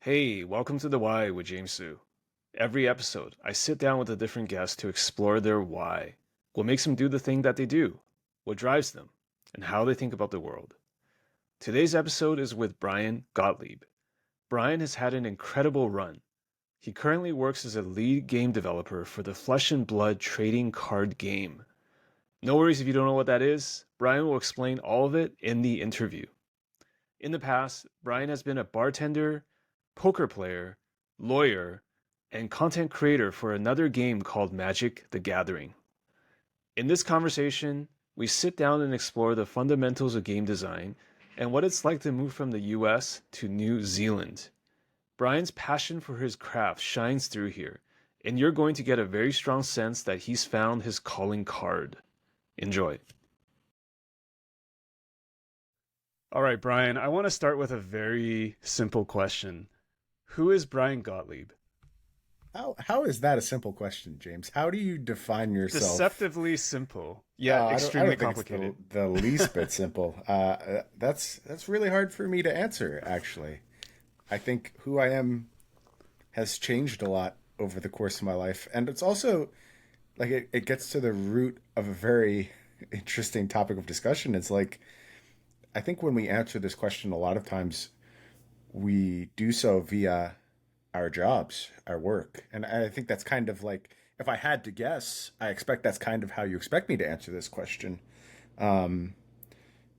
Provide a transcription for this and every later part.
Hey, welcome to The Why with James Hsu. Every episode, I sit down with a different guest to explore their why, what makes them do the thing that they do, what drives them, and how they think about the world. Today's episode is with Bryan Gottlieb. Bryan has had an incredible run. He currently works as a lead game developer for the Flesh and Blood trading card game. No worries if you don't know what that is, Bryan will explain all of it in the interview. In the past, Bryan has been a bartender, poker player, lawyer, and content creator for another game called Magic: The Gathering. In this conversation, we sit down and explore the fundamentals of game design and what it's like to move from the US to New Zealand. Bryan's passion for his craft shines through here, and you're going to get a very strong sense that he's found his calling card. Enjoy. All right, Bryan, I want to start with a very simple question. Who is Bryan Gottlieb? How is that a simple question, James? How do you define yourself? Deceptively simple, yet extremely I don't think complicated. it's the least bit simple. That's really hard for me to answer, actually. I think who I am has changed a lot over the course of my life. And it's also like it gets to the root of a very interesting topic of discussion. It's like, I think when we answer this question, a lot of times we do so via our jobs, our work. And I think that's kind of like, if I had to guess, I expect that's kind of how you expect me to answer this question. Um,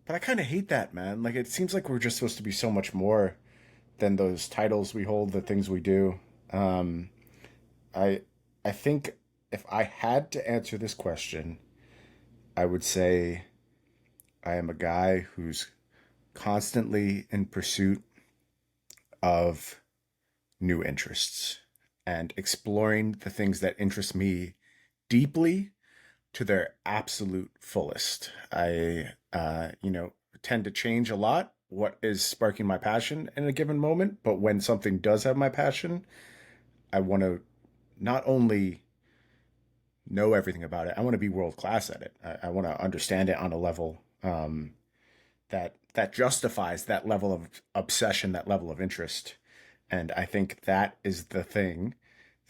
but I kind of hate that, man. Like, it seems like we're just supposed to be so much more than those titles we hold, the things we do. Um, I, I think if I had to answer this question, I would say I am a guy who's constantly in pursuit of new interests and exploring the things that interest me deeply to their absolute fullest. I tend to change a lot what is sparking my passion in a given moment, but when something does have my passion, I want to not only know everything about it, I want to be world class at it. I want to understand it on a level that justifies that level of obsession, that level of interest. And I think that is the thing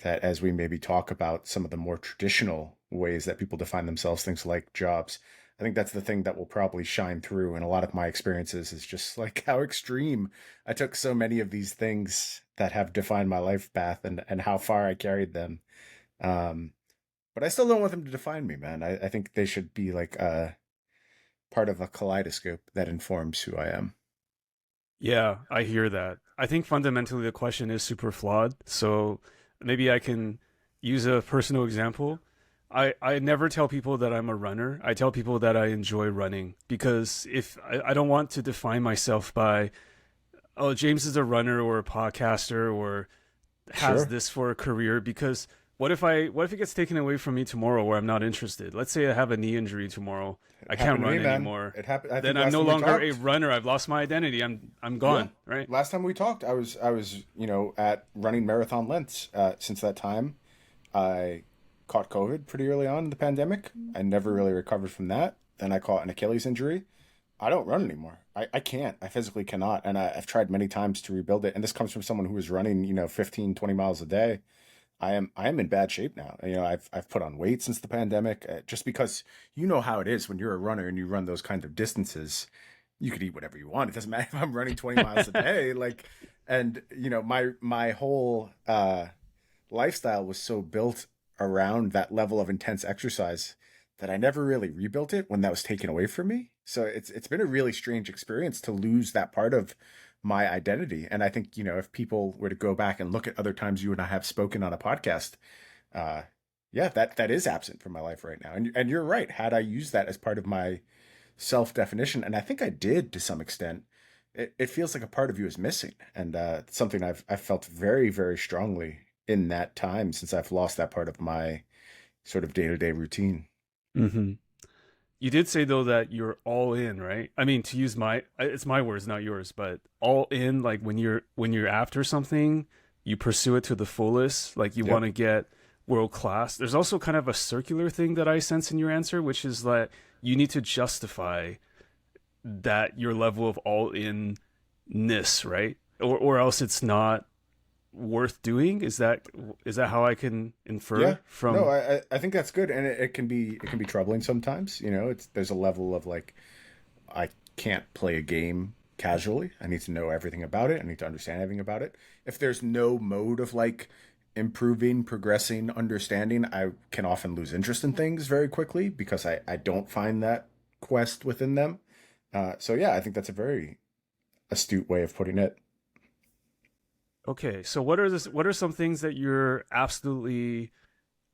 that, as we maybe talk about some of the more traditional ways that people define themselves, things like jobs, I think that's the thing that will probably shine through in a lot of my experiences, is just like how extreme I took so many of these things that have defined my life path, and how far I carried them. Um, but I still don't want them to define me, man. I think they should be like part of a kaleidoscope that informs who I am. Yeah, I hear that. I think fundamentally the question is super flawed. So maybe I can use a personal example. I never tell people that I'm a runner. I tell people that I enjoy running because if I don't want to define myself by, oh, James is a runner or a podcaster or has Sure. this for a career, because what if it gets taken away from me tomorrow where I'm not interested? Let's say I have a knee injury tomorrow. I It can't happened to me, run man. anymore. It happened. I Then think I'm last no time we longer a talked. runner. I've lost my identity. I'm Yeah. gone, right? Last time we talked, I was at running marathon lengths. Since that time, I caught COVID pretty early on in the pandemic. I never really recovered from that. Then I caught an Achilles injury. I don't run anymore. I can't. I physically cannot. And I've tried many times to rebuild it. And this comes from someone who was running, 15, 20 miles a day. I am in bad shape now. I've put on weight since the pandemic, just because you know how it is when you're a runner and you run those kind of distances. You could eat whatever you want. It doesn't matter if I'm running 20 miles a day. Like, and my whole lifestyle was so built around that level of intense exercise that I never really rebuilt it when that was taken away from me. So it's been a really strange experience to lose that part of my identity. And I think, if people were to go back and look at other times you and I have spoken on a podcast, uh yeah, that is absent from my life right now. And you're right. Had I used that as part of my self definition, and I think I did to some extent, it feels like a part of you is missing. And it's something I've felt very, very strongly in that time, since I've lost that part of my sort of day to day routine. hmm You did say though that you're all in, right? I mean, to use it's my words, not yours, but all in, like when you're after something, you pursue it to the fullest, like you want Yep. to get world class. There's also kind of a circular thing that I sense in your answer, which is that you need to justify that your level of all in ness, right? Or else it's not worth doing? Is that how I can Yeah. infer No, from? I think that's good, and it can be troubling sometimes. There's a level of like I can't play a game casually. I need to know everything about it. I need to understand everything about it. If there's no mode of like improving, progressing, understanding, I can often lose interest in things very quickly because I don't find that quest within them. So yeah, I think that's a very astute way of putting it. Okay, so what are some things that you're absolutely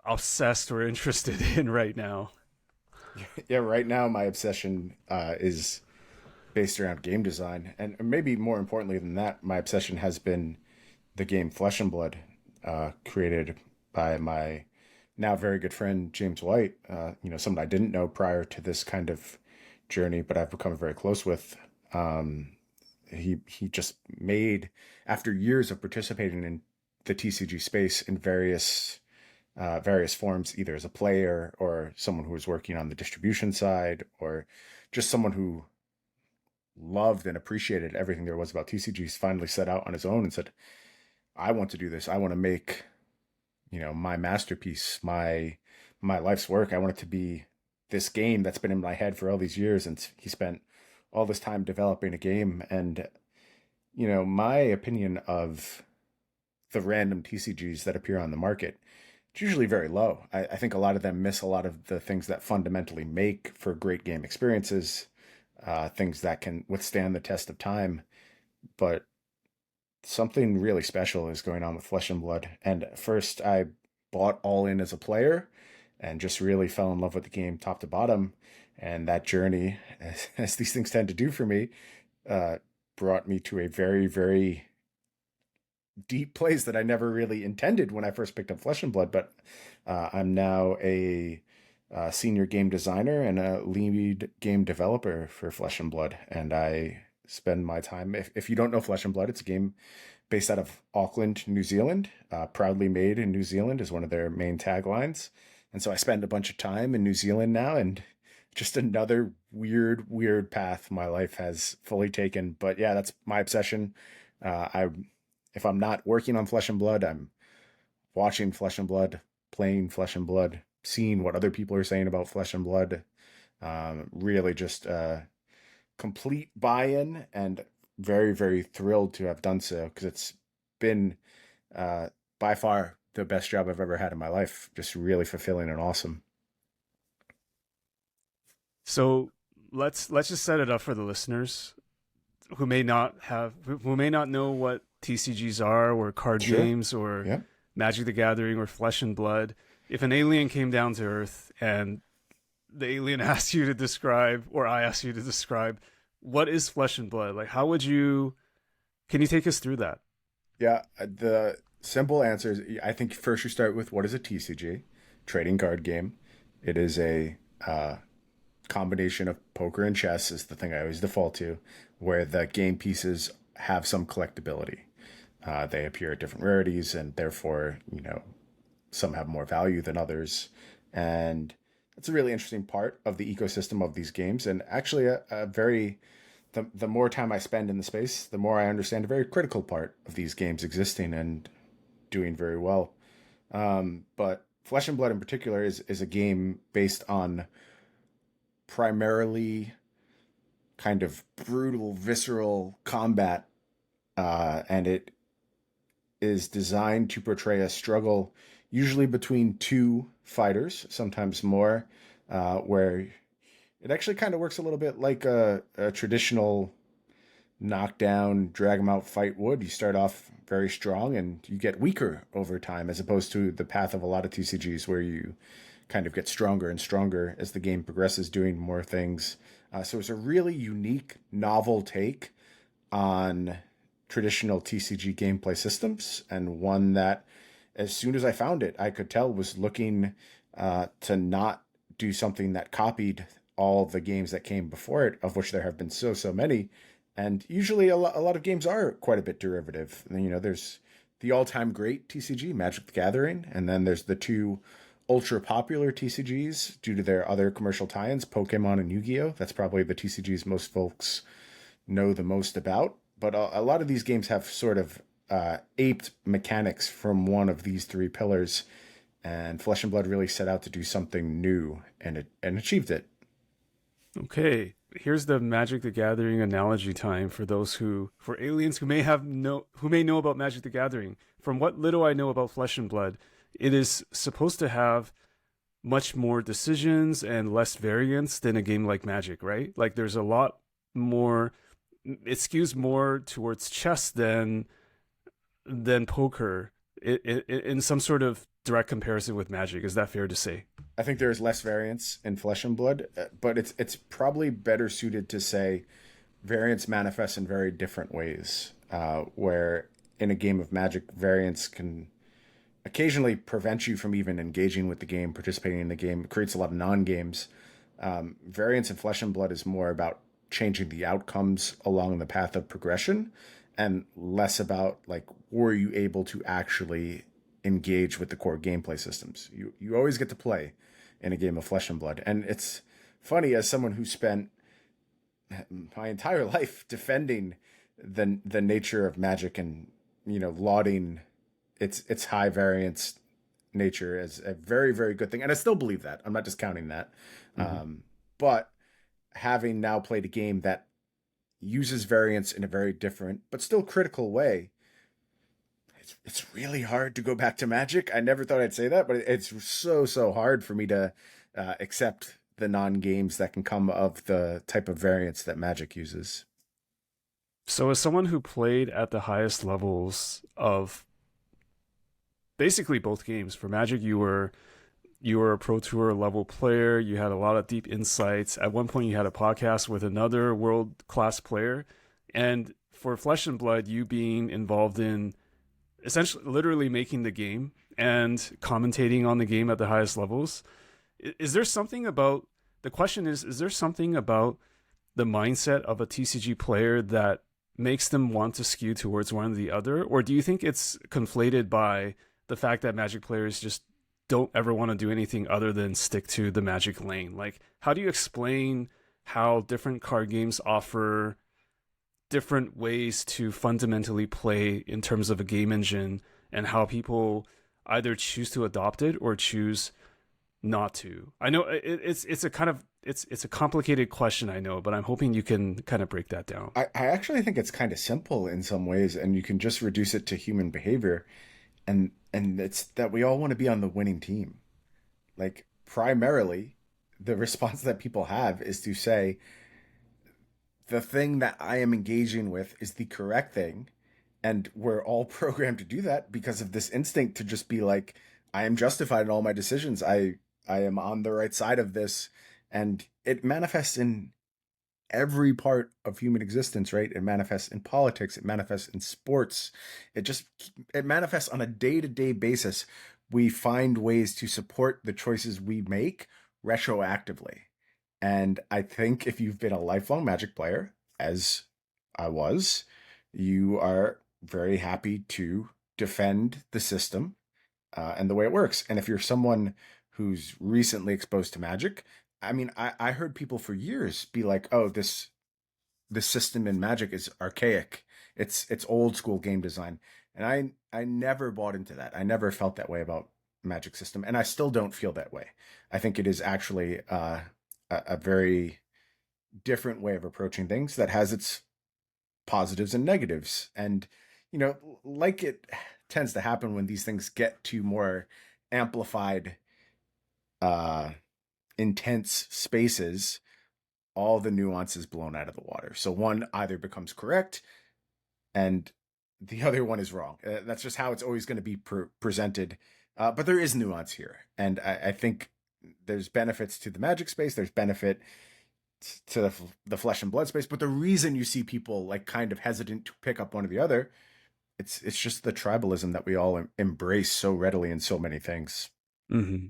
obsessed or interested in right now? Yeah, right now my obsession is based around game design, and maybe more importantly than that, my obsession has been the game Flesh and Blood, created by my now very good friend James White. Someone I didn't know prior to this kind of journey, but I've become very close with. He just made, after years of participating in the TCG space in various forms, either as a player or someone who was working on the distribution side, or just someone who loved and appreciated everything there was about TCGs, finally set out on his own and said, I want to do this. I want to make, my masterpiece, my life's work. I want it to be this game that's been in my head for all these years. And he spent all this time developing a game. And, my opinion of the random TCGs that appear on the market, it's usually very low. I think a lot of them miss a lot of the things that fundamentally make for great game experiences, things that can withstand the test of time. But something really special is going on with Flesh and Blood. And first, I bought all in as a player and just really fell in love with the game top to bottom. And that journey, as these things tend to do for me, uh, brought me to a very, very deep place that I never really intended when I first picked up Flesh and Blood. But I'm now a senior game designer and a lead game developer for Flesh and Blood. And I spend my time, if you don't know Flesh and Blood, it's a game based out of Auckland, New Zealand. Proudly made in New Zealand is one of their main taglines. And so I spend a bunch of time in New Zealand now, and just another weird, weird path my life has fully taken. But yeah, that's my obsession. I If I'm not working on Flesh and Blood, I'm watching Flesh and Blood, playing Flesh and Blood, seeing what other people are saying about Flesh and Blood. Really just complete buy-in, and very, very thrilled to have done so because it's been by far the best job I've ever had in my life. Just really fulfilling and awesome. So let's just set it up for the listeners who may not know what TCGs are, or card Sure. games, or Yeah. Magic the Gathering, or Flesh and Blood. If an alien came down to Earth and the alien asked you to describe, or I asked you to describe, what is Flesh and Blood? Like, how would you? Can you take us through that? Yeah. The simple answer is I think first you start with what is a TCG? Trading card game. It is a combination of poker and chess, is the thing I always default to, where the game pieces have some collectability. They appear at different rarities, and therefore, some have more value than others. And it's a really interesting part of the ecosystem of these games. And actually, the more time I spend in the space, the more I understand a very critical part of these games existing and doing very well. But Flesh and Blood in particular is a game based on primarily kind of brutal, visceral combat, and it is designed to portray a struggle, usually between two fighters, sometimes more, where it actually kind of works a little bit like a traditional knockdown, drag 'em out fight would. You start off very strong and you get weaker over time, as opposed to the path of a lot of TCGs where you kind of get stronger and stronger as the game progresses, doing more things. So it's a really unique, novel take on traditional TCG gameplay systems, and one that, as soon as I found it, I could tell was looking to not do something that copied all the games that came before it, of which there have been so many. And usually a lot of games are quite a bit derivative. There's the all-time great TCG, Magic the Gathering, and then there's the two ultra popular TCGs due to their other commercial tie-ins, Pokemon and Yu-Gi-Oh. That's probably the TCGs most folks know the most about. But a lot of these games have sort of aped mechanics from one of these three pillars, and Flesh and Blood really set out to do something new, and achieved it. Okay, here's the Magic the Gathering analogy time for aliens who may know about Magic the Gathering. From what little I know about Flesh and Blood, it is supposed to have much more decisions and less variance than a game like Magic, right? Like there's a lot more. It skews more towards chess than poker in some sort of direct comparison with Magic. Is that fair to say? I think there's less variance in Flesh and Blood, but it's probably better suited to say variance manifests in very different ways. Where in a game of Magic, variance can occasionally prevent you from even engaging with the game, participating in the game. It creates a lot of non-games. Variance in Flesh and Blood is more about changing the outcomes along the path of progression, and less about like, were you able to actually engage with the core gameplay systems. You always get to play in a game of Flesh and Blood. And it's funny, as someone who spent my entire life defending the nature of Magic, and lauding its high variance nature as a very, very good thing. And I still believe that. I'm not discounting that. Mm-hmm. But having now played a game that uses variance in a very different but still critical way, it's really hard to go back to Magic. I never thought I'd say that, but it's so hard for me to accept the non-games that can come of the type of variance that Magic uses. So as someone who played at the highest levels of basically both games, for Magic you were a Pro Tour level player, you had a lot of deep insights. At one point you had a podcast with another world-class player. And for Flesh and Blood, you being involved in essentially literally making the game and commentating on the game at the highest levels. Is there something about, the question is there something about the mindset of a TCG player that makes them want to skew towards one or the other? Or do you think it's conflated by the fact that Magic players just don't ever want to do anything other than stick to the Magic lane? Like, how do you explain how different card games offer different ways to fundamentally play in terms of a game engine, and how people either choose to adopt it or choose not to? I know it's a complicated question, I know, but I'm hoping you can kind of break that down. I actually think it's kind of simple in some ways, and you can just reduce it to human behavior, and it's that we all want to be on the winning team. Like, primarily, the response that people have is to say, the thing that I am engaging with is the correct thing. And we're all programmed to do that because of this instinct to just be like, I am justified in all my decisions. I am on the right side of this. And it manifests in every part of human existence, right? It manifests in politics. It manifests in sports. It manifests on a day-to-day basis. We find ways to support the choices we make retroactively. And I think if you've been a lifelong Magic player, as I was, you are very happy to defend the system and the way it works. And if you're someone who's recently exposed to Magic, I mean, I heard people for years be like, "Oh, this system in Magic is archaic. It's old school game design," and I never bought into that. I never felt that way about Magic system, and I still don't feel that way. I think it is actually a very different way of approaching things that has its positives and negatives. And, like it tends to happen when these things get to more amplified, intense spaces, all the nuance is blown out of the water. So one either becomes correct and the other one is wrong. That's just how it's always going to be presented. But there is nuance here. And I think there's benefits to the Magic space. There's benefit to the Flesh and Blood space. But the reason you see people like kind of hesitant to pick up one or the other, it's just the tribalism that we all embrace so readily in so many things. Mm-hmm.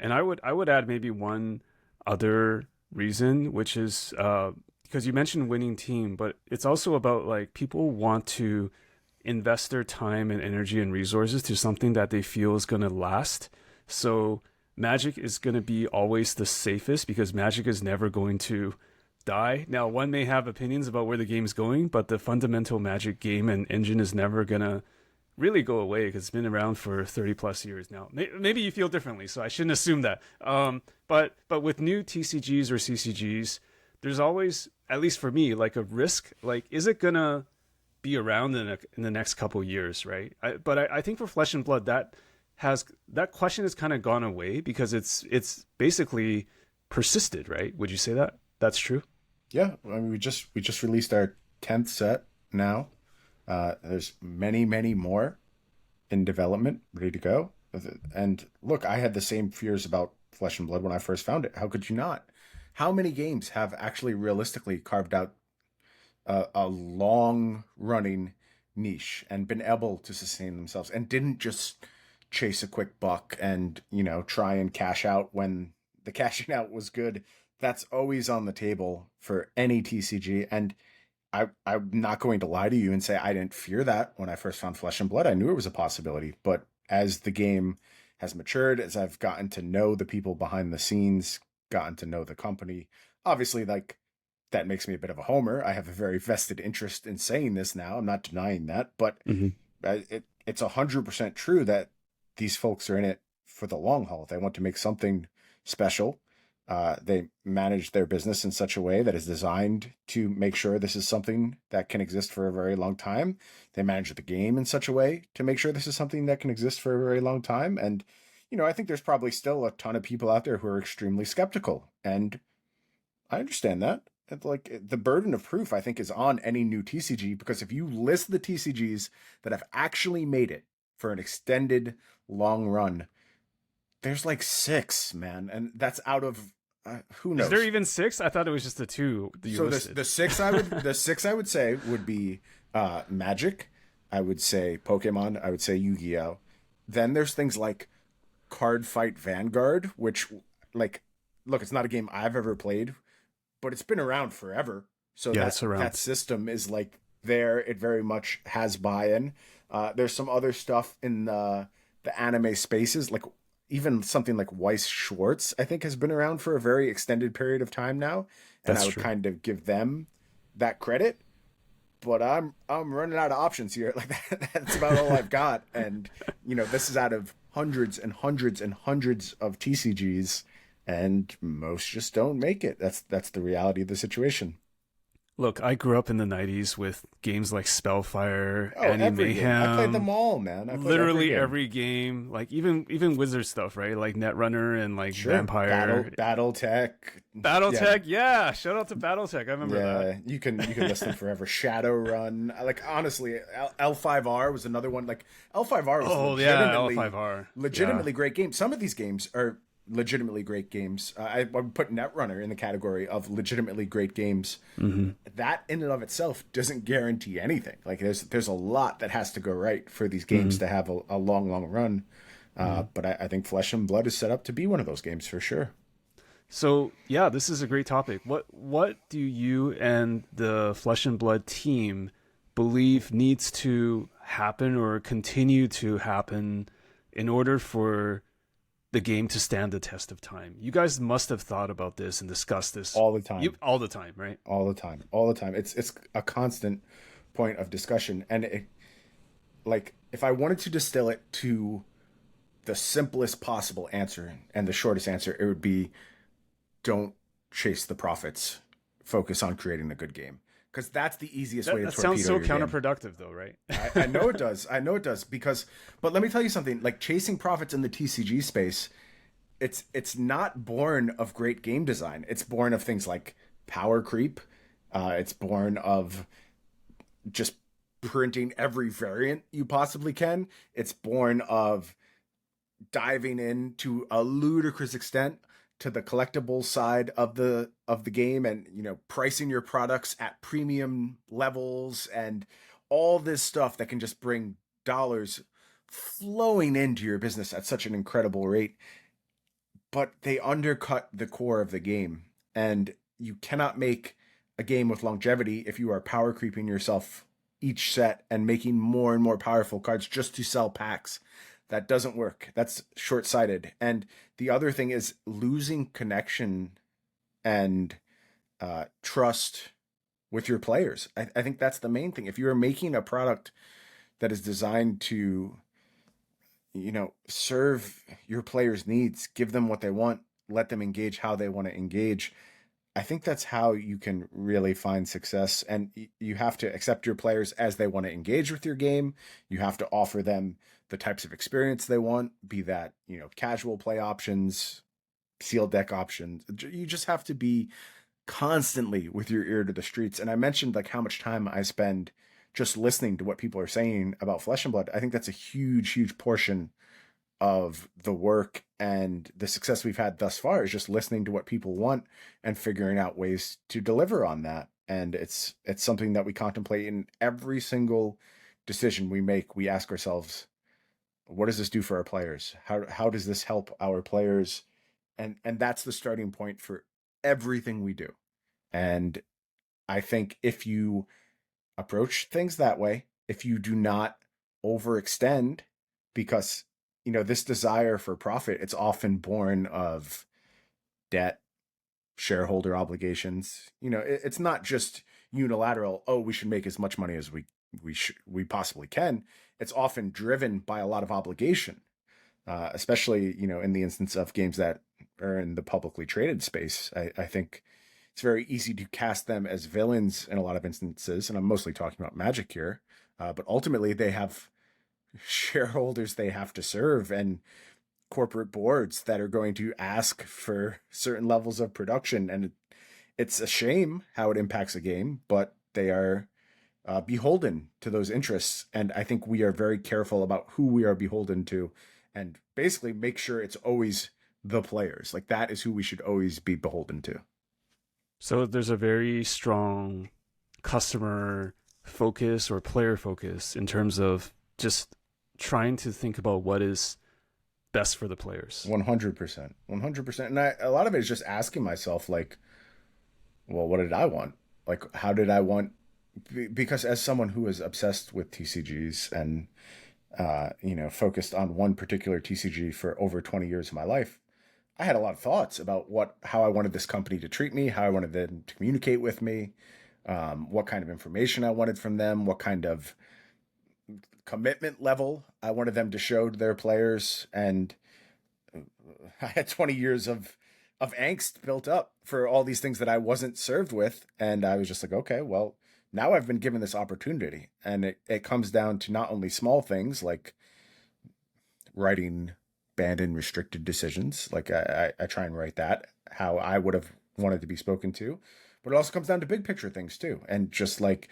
And I would add maybe one other reason, which is because you mentioned winning team, but it's also about like people want to invest their time and energy and resources to something that they feel is going to last. So Magic is going to be always the safest because Magic is never going to die. Now, one may have opinions about where the game's going, but the fundamental Magic game and engine is never going to really go away because it's been around for 30 plus years now. Maybe you feel differently, so I shouldn't assume that. But with new TCGs or CCGs, there's always, at least for me, like a risk. Like, is it gonna be around in the next couple years, right? I think for Flesh and Blood, that question has kind of gone away because it's basically persisted, right? Would you say that that's true? Yeah, I mean, we just released our 10th set now. There's many more in development, ready to go. And look, I had the same fears about Flesh and Blood when I first found it. How could you not? How many games have actually realistically carved out a long running niche and been able to sustain themselves and didn't just chase a quick buck and, try and cash out when the cashing out was good? That's always on the table for any TCG. And I'm not going to lie to you and say I didn't fear that when I first found Flesh and Blood. I knew it was a possibility. But as the game has matured, as I've gotten to know the people behind the scenes, gotten to know the company, obviously, like, that makes me a bit of a homer. I have a very vested interest in saying this now. I'm not denying that. But it's 100% true that these folks are in it for the long haul. They want to make something special. They manage their business in such a way that is designed to make sure this is something that can exist for a very long time. They manage the game in such a way to make sure this is something that can exist for a very long time. And, I think there's probably still a ton of people out there who are extremely skeptical. And I understand that. Like, the burden of proof, I think, is on any new TCG, because if you list the TCGs that have actually made it for an extended long run, there's like 6, man. And that's out of who knows? Is there even 6? I thought it was just the 2 that you So listed. the 6 I would say would be Magic. I would say Pokemon. I would say Yu-Gi-Oh. Then there's things like Card Fight Vanguard, which, like, look, it's not a game I've ever played, but it's been around forever. So Yeah, it's around. that system is like there. It very much has buy-in. There's some other stuff in the anime spaces, like even something like Weiss Schwartz, I think, has been around for a very extended period of time now. And That's I would true. kind of give them that credit. But I'm running out of options here. Like, that's about all I've got. And, this is out of hundreds and hundreds and hundreds of TCGs, and most just don't make it. That's the reality of the situation. Look, I grew up in the 90s with games like Spellfire, Oh, Annie every game. I played Mayhem, them all, man. I played literally every game. every game, like even Wizard stuff, right? Like Netrunner and like Sure. Vampire. BattleTech. Yeah. Battletech, yeah. Shout out to Battletech. I remember Yeah, that. you can list them forever. Shadowrun, like, honestly, L5R was another one. Like, L5R was Oh yeah, L5R. legitimately great game. Some of these games are legitimately great games. I would put Netrunner in the category of legitimately great games. That in and of itself doesn't guarantee anything. Like, there's a lot that has to go right for these games to have a long run. But I think Flesh and Blood is set up to be one of those games for sure. So yeah, this is a great topic. What do you and the Flesh and Blood team believe needs to happen or continue to happen in order for the game to stand the test of time? You guys must have thought about this and discussed this All the time. all the time, right? All the time. It's a constant point of discussion. And like, if I wanted to distill it to the simplest possible answer and the shortest answer, it would be, don't chase the profits. Focus on creating a good game. Because that's the easiest way to That torpedo sounds so your game. counterproductive, though, right? I know it does. I know it does. But let me tell you something. Like, chasing profits in the TCG space, it's not born of great game design. It's born of things like power creep. It's born of just printing every variant you possibly can. It's born of diving into a ludicrous extent to the collectible side of the game, and pricing your products at premium levels and all this stuff that can just bring dollars flowing into your business at such an incredible rate. But they undercut the core of the game, and you cannot make a game with longevity if you are power creeping yourself each set and making more and more powerful cards just to sell packs. That doesn't work. That's short-sighted. And the other thing is losing connection and trust with your players. I think that's the main thing. If you're making a product that is designed to, serve your players' needs, give them what they want, let them engage how they want to engage. I think that's how you can really find success. And you have to accept your players as they want to engage with your game. You have to offer them the types of experience they want, be that, casual play options, sealed deck options. You just have to be constantly with your ear to the streets. And I mentioned like how much time I spend just listening to what people are saying about Flesh and Blood. I think that's a huge, huge portion of the work and the success we've had thus far is just listening to what people want and figuring out ways to deliver on that. And it's something that we contemplate in every single decision we make. We ask ourselves, what does this do for our players? How does this help our players? And that's the starting point for everything we do. And I think if you approach things that way, if you do not overextend, because this desire for profit, it's often born of debt, shareholder obligations. It's not just unilateral, oh, we should make as much money as we possibly can. It's often driven by a lot of obligation, especially, in the instance of games that are in the publicly traded space. I think it's very easy to cast them as villains in a lot of instances, and I'm mostly talking about Magic here, but ultimately they have shareholders they have to serve and corporate boards that are going to ask for certain levels of production. And it's a shame how it impacts a game, but they are beholden to those interests. And I think we are very careful about who we are beholden to and basically make sure it's always the players. Like that is who we should always be beholden to. So there's a very strong customer focus or player focus in terms of just trying to think about what is best for the players. 100%. 100%. And a lot of it is just asking myself, like, well, what did I want? Like, how did I want? Because as someone who is obsessed with TCGs and, focused on one particular TCG for over 20 years of my life, I had a lot of thoughts about how I wanted this company to treat me, how I wanted them to communicate with me, what kind of information I wanted from them, what kind of commitment level I wanted them to show to their players. And I had 20 years of angst built up for all these things that I wasn't served with. And I was just like, okay, well, now I've been given this opportunity. And it comes down to not only small things like writing banned and restricted decisions. Like I try and write that how I would have wanted to be spoken to, but it also comes down to big picture things too. And just like,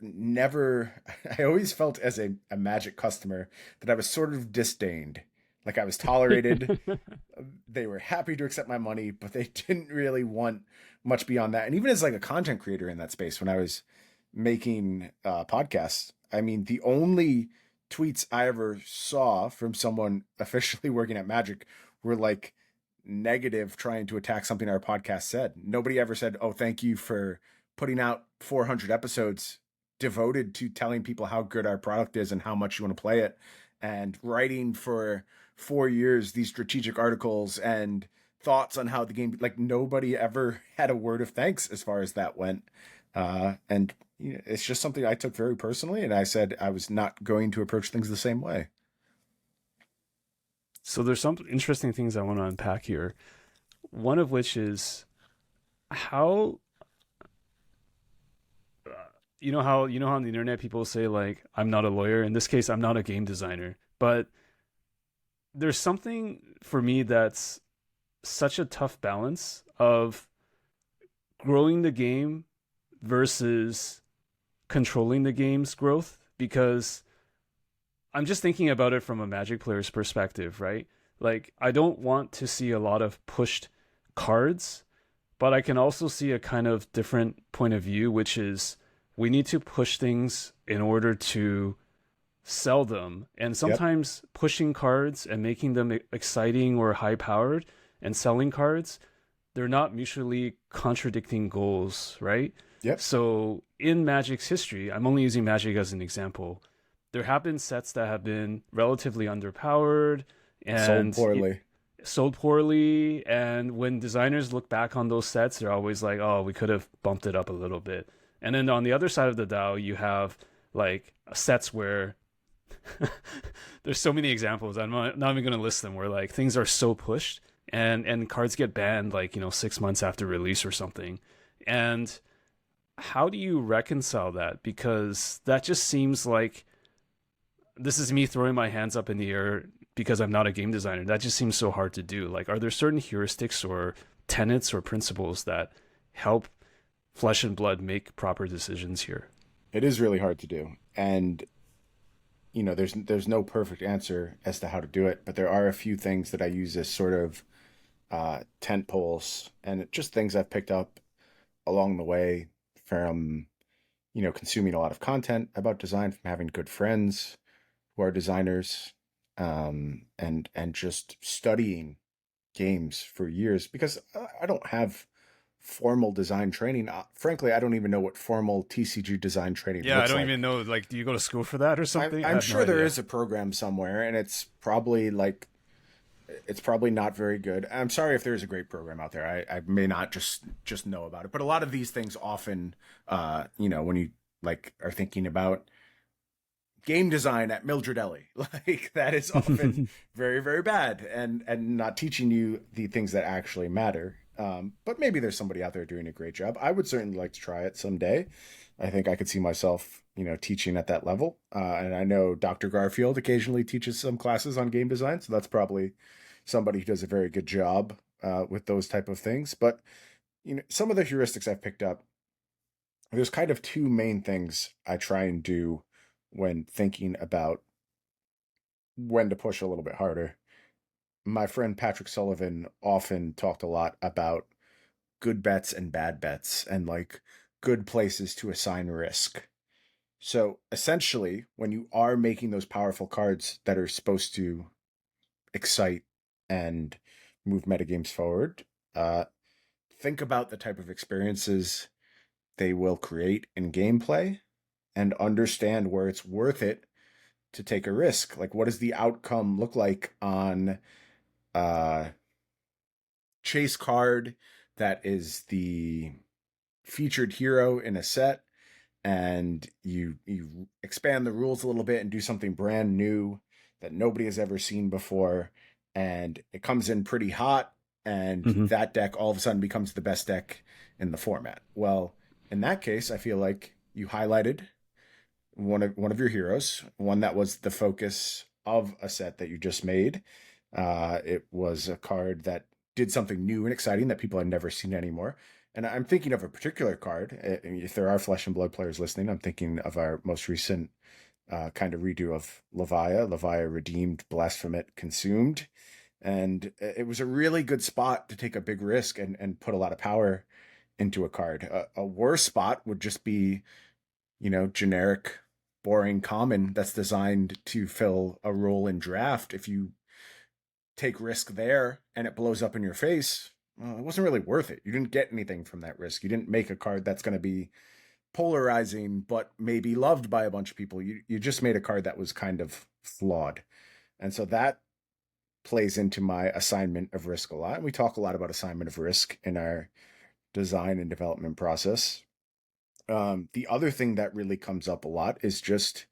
I always felt as a Magic customer that I was sort of disdained. Like I was tolerated. They were happy to accept my money, but they didn't really want much beyond that. And even as like a content creator in that space, when I was making podcasts, I mean, the only tweets I ever saw from someone officially working at Magic were like negative, trying to attack something our podcast said. Nobody ever said, oh, thank you for putting out 400 episodes devoted to telling people how good our product is and how much you want to play it, and writing for 4 years these strategic articles and thoughts on how the game, like nobody ever had a word of thanks as far as that went. And it's just something I took very personally, and I said I was not going to approach things the same way. So there's some interesting things I want to unpack here. One of which is how how on the internet people say like, I'm not a lawyer. In this case, I'm not a game designer. But there's something for me that's such a tough balance of growing the game versus controlling the game's growth, because I'm just thinking about it from a Magic player's perspective, right? Like, I don't want to see a lot of pushed cards, but I can also see a kind of different point of view, which is we need to push things in order to sell them. And sometimes pushing cards and making them exciting or high powered and selling cards, they're not mutually contradicting goals, right? Yep. So in Magic's history, I'm only using Magic as an example, there have been sets that have been relatively underpowered and sold poorly. And when designers look back on those sets, they're always like, oh, we could have bumped it up a little bit. And then on the other side of the Dow, you have like sets where there's so many examples. I'm not even going to list them where like things are so pushed and cards get banned like 6 months after release or something. And how do you reconcile that? Because that just seems like this is me throwing my hands up in the air because I'm not a game designer. That just seems so hard to do. Like, are there certain heuristics or tenets or principles that help flesh and blood make proper decisions here? It is really hard to do. And there's no perfect answer as to how to do it, but there are a few things that I use as sort of tent poles and just things I've picked up along the way from consuming a lot of content about design, from having good friends who are designers, and just studying games for years, because I don't have formal design training. Frankly, I don't even know what formal TCG design training Yeah, I looks don't like. even know. Like, do you go to school for that or something? I'm I have no sure there idea. is a program somewhere, and it's probably not very good. I'm sorry if there's a great program out there. I may not just know about it, but a lot of these things often, when you like are thinking about game design at Mildredelli, like that is often very, very bad and not teaching you the things that actually matter. But maybe there's somebody out there doing a great job. I would certainly like to try it someday. I think I could see myself, teaching at that level. And I know Dr. Garfield occasionally teaches some classes on game design, so that's probably somebody who does a very good job with those type of things. But some of the heuristics I've picked up, there's kind of two main things I try and do when thinking about when to push a little bit harder. My friend Patrick Sullivan often talked a lot about good bets and bad bets and like good places to assign risk. So essentially, when you are making those powerful cards that are supposed to excite and move metagames forward, uh, think about the type of experiences they will create in gameplay and understand where it's worth it to take a risk. Like, what does the outcome look like on a chase card that is the featured hero in a set, and you expand the rules a little bit and do something brand new that nobody has ever seen before, and it comes in pretty hot, and Hmm. that deck all of a sudden becomes the best deck in the format. Well, in that case, I feel like you highlighted one of your heroes, one that was the focus of a set that you just made. It was a card that did something new and exciting that people had never seen anymore. And I'm thinking of a particular card. If there are Flesh and Blood players listening, I'm thinking of our most recent kind of redo of Levia. Levia redeemed, Blasphemate consumed. And it was a really good spot to take a big risk and put a lot of power into a card. A worse spot would just be, generic, boring common that's designed to fill a role in draft. If you take risk there and it blows up in your face, well, it wasn't really worth it. You didn't get anything from that risk. You didn't make a card that's going to be polarizing, but maybe loved by a bunch of people. You just made a card that was kind of flawed. And so that plays into my assignment of risk a lot. And we talk a lot about assignment of risk in our design and development process. The other thing that really comes up a lot is just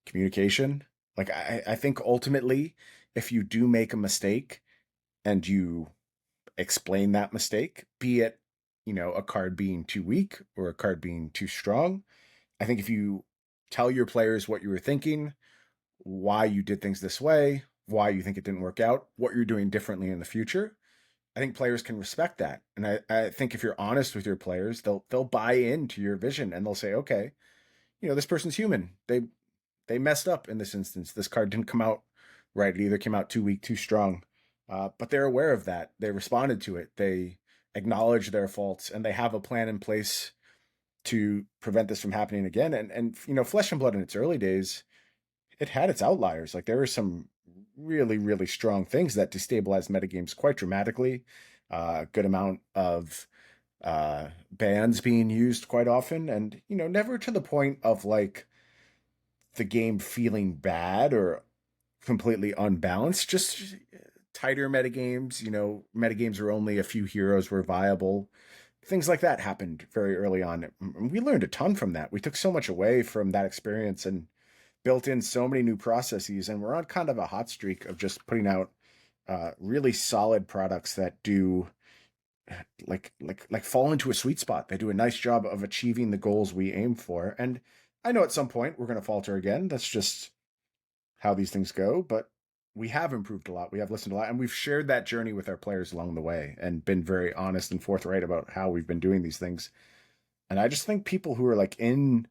communication. Like, I think ultimately, if you do make a mistake and you explain that mistake, be it, a card being too weak or a card being too strong, I think if you tell your players what you were thinking, why you did things this way, why you think it didn't work out, what you're doing differently in the future, I think players can respect that. And I think if you're honest with your players, they'll buy into your vision and they'll say, okay, this person's human. They messed up in this instance. This card didn't come out right. It either came out too weak, too strong. But they're aware of that. They responded to it. They acknowledge their faults, and they have a plan in place to prevent this from happening again. And Flesh and Blood in its early days, it had its outliers. Like, there were some really, really strong things that destabilized metagames quite dramatically. A good amount of bans being used quite often, and never to the point of like the game feeling bad or completely unbalanced. Just tighter metagames. Metagames where only a few heroes were viable. things like that happened very early on. We learned a ton from that. We took so much away from that experience and built in so many new processes. And we're on kind of a hot streak of just putting out really solid products that do like fall into a sweet spot. They do a nice job of achieving the goals we aim for. And I know at some point we're going to falter again. That's just how these things go. But we have improved a lot. We have listened a lot, and we've shared that journey with our players along the way and been very honest and forthright about how we've been doing these things. And I just think people who are like in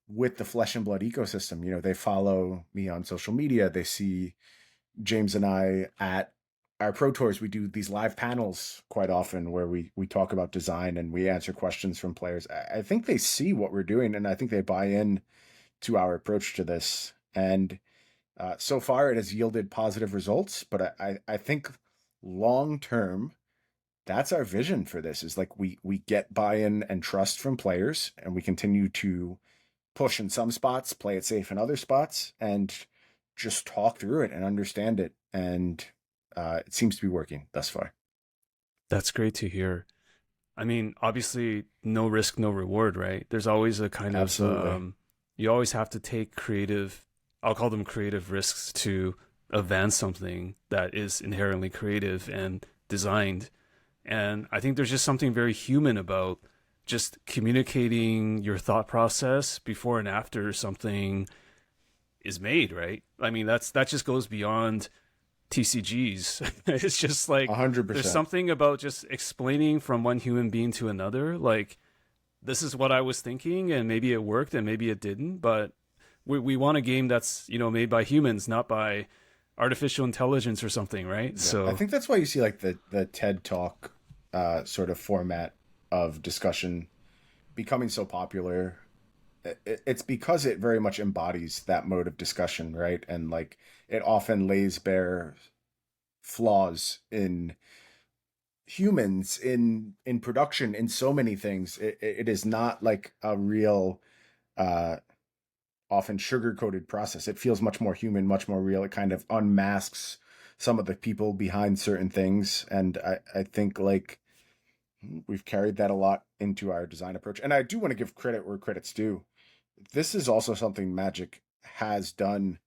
with the flesh and blood ecosystem, you know, they follow me on social media, they see James and I at our pro tours. We do these live panels quite often where we talk about design and we answer questions from players. I think they see what we're doing, and I think they buy in to our approach to this. And so far, it has yielded positive results, but I think long term, that's our vision for this. Is like we get buy-in and trust from players, and we continue to push in some spots, play it safe in other spots, and just talk through it and understand it. And it seems to be working thus far. That's great to hear. I mean, obviously, no risk, no reward, right? There's always a kind Absolutely. of you always have to take creative, I'll call them creative risks to advance something that is inherently creative and designed. And I think there's just something very human about just communicating your thought process before and after something is made, right? I mean, that just goes beyond TCGs. It's just like there's 100%. something about just explaining from one human being to another, like this is what I was thinking, and maybe it worked and maybe it didn't, but we want a game that's, you know, made by humans, not by artificial intelligence or something, right? Yeah. So I think that's why you see like the TED Talk sort of format of discussion becoming so popular. It's because it very much embodies that mode of discussion, right? And like it often lays bare flaws in humans, in production, in so many things. It is not like a real uh often sugar-coated process. It feels much more human, much more real. It kind of unmasks some of the people behind certain things. And I think like we've carried that a lot into our design approach. And I do want to give credit where credit's due. This is also something Magic has done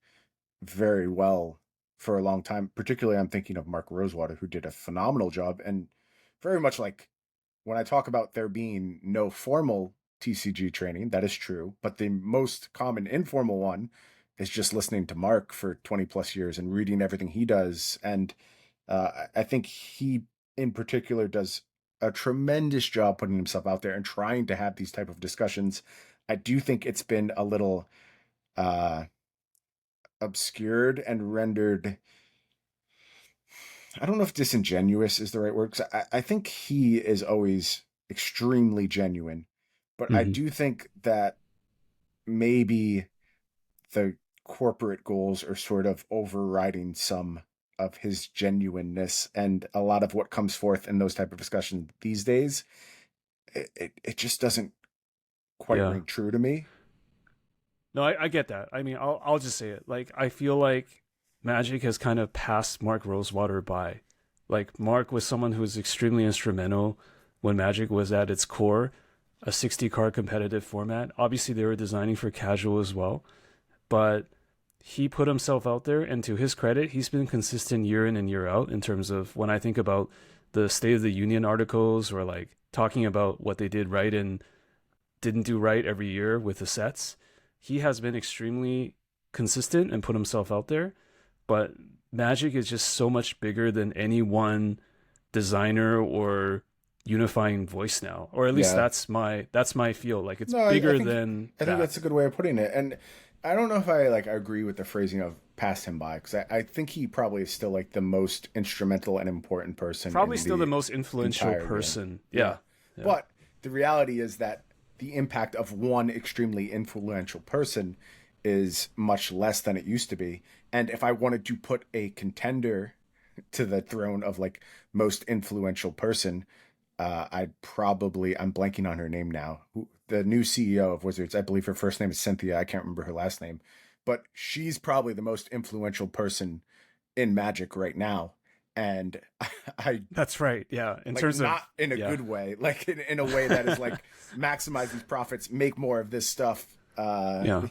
very well for a long time. Particularly, I'm thinking of Mark Rosewater, who did a phenomenal job. And very much like when I talk about there being no formal TCG training, that is true. But the most common informal one is just listening to Mark for 20 plus years and reading everything he does. And I think he, in particular, does a tremendous job putting himself out there and trying to have these type of discussions. I do think it's been a little uh, obscured and rendered. I don't know if disingenuous is the right word, 'cause I think he is always extremely genuine, but I mhm. do think that maybe the corporate goals are sort of overriding some of his genuineness, and a lot of what comes forth in those type of discussions these days, it just doesn't quite Yeah. ring true to me. No, I get that. I mean, I'll just say it. Like, I feel like Magic has kind of passed Mark Rosewater by. Like, Mark was someone who was extremely instrumental when Magic was at its core, a 60 card competitive format. Obviously, they were designing for casual as well, but he put himself out there, and to his credit, he's been consistent year in and year out in terms of when I think about the State of the Union articles or like talking about what they did right and didn't do right every year with the sets. He has been extremely consistent and put himself out there, but Magic is just so much bigger than any one designer or unifying voice now, or at least Yeah. that's my feel. Like it's No, bigger than I think that. that's a good way of putting it. And I don't know if I like agree with the phrasing of passed him by, because I think he probably is still like the most instrumental and important person Probably in still the the most influential entire game. person. Yeah. Yeah, yeah, But the reality is that the impact of one extremely influential person is much less than it used to be. And if I wanted to put a contender to the throne of like most influential person, I'd probably, I'm blanking on her name now. The new CEO of Wizards, I believe her first name is Cynthia. I can't remember her last name, but she's probably the most influential person in Magic right now. and I That's right. Yeah. In like terms of not in a yeah. good way, like in a way that is like maximize these profits, make more of this stuff. Yeah.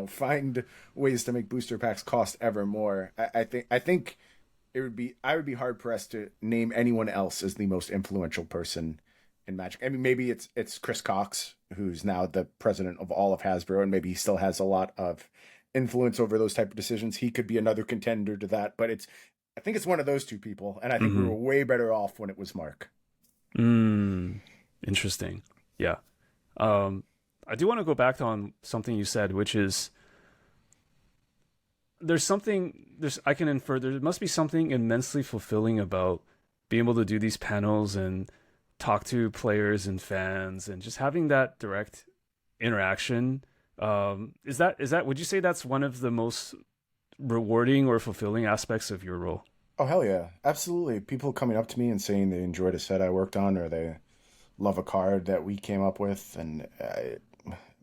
Find ways to make booster packs cost ever more. I think I would be hard pressed to name anyone else as the most influential person in Magic. I mean, maybe it's Chris Cox, who's now the president of all of Hasbro, and maybe he still has a lot of influence over those type of decisions. He could be another contender to that, but I think it's one of those two people, and I think we were way better off when it was Mark. Interesting. Yeah. I do want to go back on something you said, which is I can infer there must be something immensely fulfilling about being able to do these panels and talk to players and fans and just having that direct interaction. Is that would you say that's one of the most rewarding or fulfilling aspects of your role? Oh hell yeah, absolutely! People coming up to me and saying they enjoyed a set I worked on, or they love a card that we came up with, and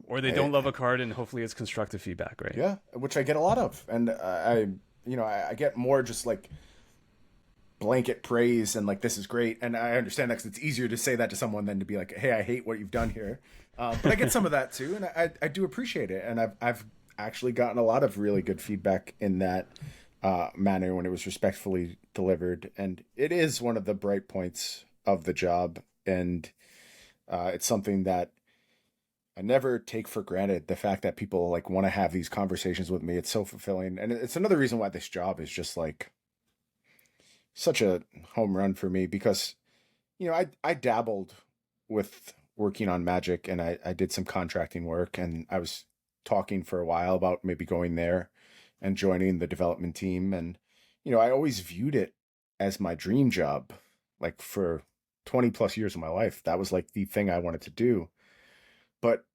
Or they don't love a card and hopefully it's constructive feedback, right? yeah, which I get a lot of, and I get more just like blanket praise and like this is great, and I understand that 'cause it's easier to say that to someone than to be like, hey, I hate what you've done here. But I get some of that too, and I do appreciate it, and I've actually gotten a lot of really good feedback in that manner when it was respectfully delivered, and it is one of the bright points of the job, and it's something that I never take for granted. The fact that people like want to have these conversations with me, it's so fulfilling, and it's another reason why this job is just like such a home run for me, because I dabbled with working on Magic, and I did some contracting work, and I was talking for a while about maybe going there and joining the development team, and I always viewed it as my dream job. Like for 20 plus years of my life, that was like the thing I wanted to do. But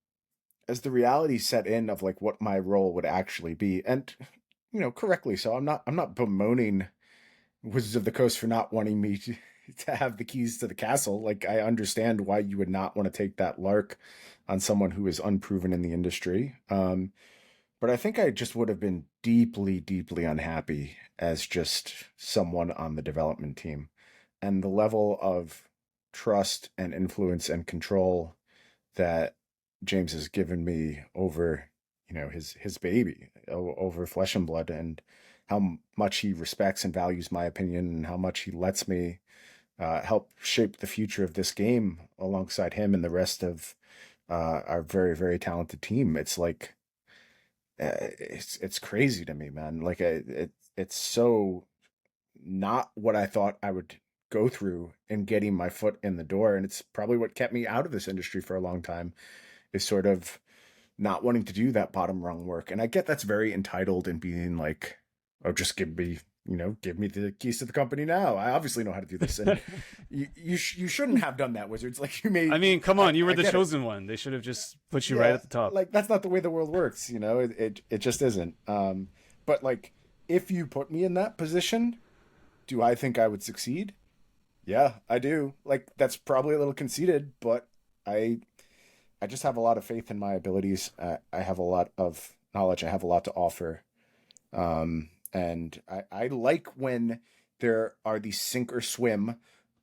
as the reality set in of like what my role would actually be, and correctly so, I'm not bemoaning Wizards of the Coast for not wanting me to have the keys to the castle. Like, I understand why you would not want to take that lark on someone who is unproven in the industry. But I think I just would have been deeply, deeply unhappy as just someone on the development team. And the level of trust and influence and control that James has given me over, his baby, over Flesh and Blood, and how much he respects and values my opinion, and how much he lets me help shape the future of this game alongside him and the rest of our very, very talented team. It's like, it's crazy to me, man. Like, it's so not what I thought I would go through in getting my foot in the door. And it's probably what kept me out of this industry for a long time, is sort of not wanting to do that bottom rung work. And I get that's very entitled in being like, oh, just give me the keys to the company now. I obviously know how to do this. And you shouldn't have done that, Wizards. Like, you may. I mean, come on, you were the get it. chosen one. They should have just put you right at the top. Like, that's not the way the world works. It just isn't. But like, if you put me in that position, do I think I would succeed? Yeah, I do. Like, that's probably a little conceited, but I just have a lot of faith in my abilities. I have a lot of knowledge. I have a lot to offer. And I like when there are these sink or swim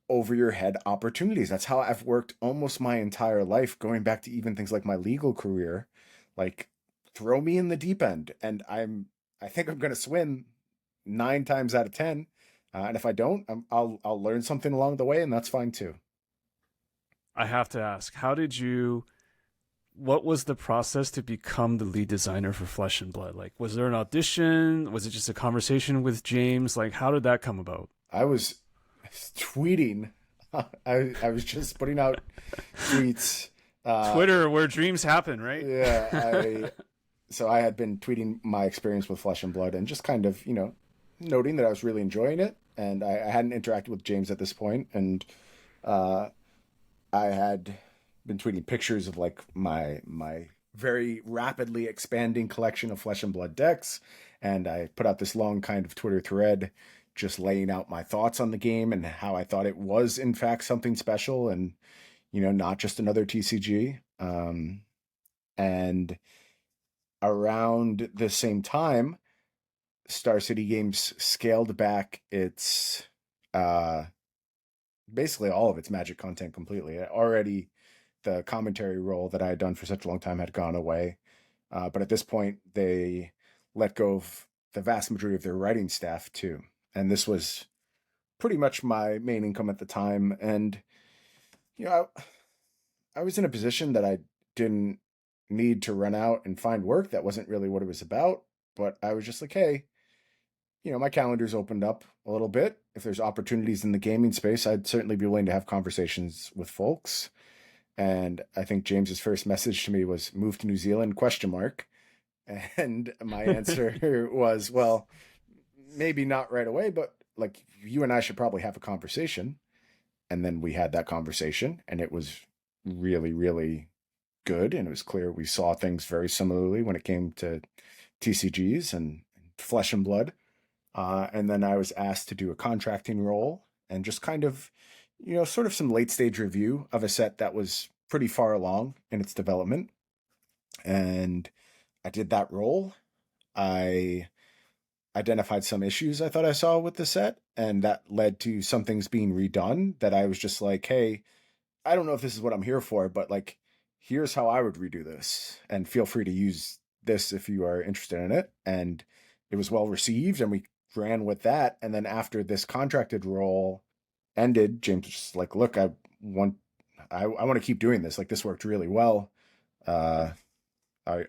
over your head opportunities. That's how I've worked almost my entire life, going back to even things like my legal career. Like, throw me in the deep end, and I think I'm going to swim 9 times out of 10. And if I don't, I'll learn something along the way, and that's fine too. I have to ask, what was the process to become the lead designer for Flesh and Blood? Like, was there an audition? Was it just a conversation with James? Like, how did that come about? I was tweeting. I was just putting out tweets. Twitter, where dreams happen, right? Yeah. So I had been tweeting my experience with Flesh and Blood, and just kind of, noting that I was really enjoying it. And I hadn't interacted with James at this point. And I had been tweeting pictures of like my very rapidly expanding collection of Flesh and Blood decks, and I put out this long kind of Twitter thread just laying out my thoughts on the game and how I thought it was in fact something special, and not just another TCG. And around the same time, Star City Games scaled back its basically all of its Magic content completely. Already, the commentary role that I had done for such a long time had gone away. But at this point, they let go of the vast majority of their writing staff too. And this was pretty much my main income at the time. And, you know, I was in a position that I didn't need to run out and find work. That wasn't really what it was about. But I was just like, hey, my calendar's opened up a little bit. If there's opportunities in the gaming space, I'd certainly be willing to have conversations with folks. And I think James's first message to me was move to New Zealand, question mark. And my answer was, well, maybe not right away, but like you and I should probably have a conversation. And then we had that conversation and it was really, really good. And it was clear we saw things very similarly when it came to TCGs and flesh and blood. And then I was asked to do a contracting role and just kind of, sort of some late stage review of a set that was pretty far along in its development. And I did that role. I identified some issues I thought I saw with the set, and that led to some things being redone that I was just like, hey, I don't know if this is what I'm here for, but like, here's how I would redo this, and feel free to use this if you are interested in it. And it was well received, and we ran with that. And then after this contracted role ended, James was just like, look, I want to keep doing this. Like, this worked really well. Are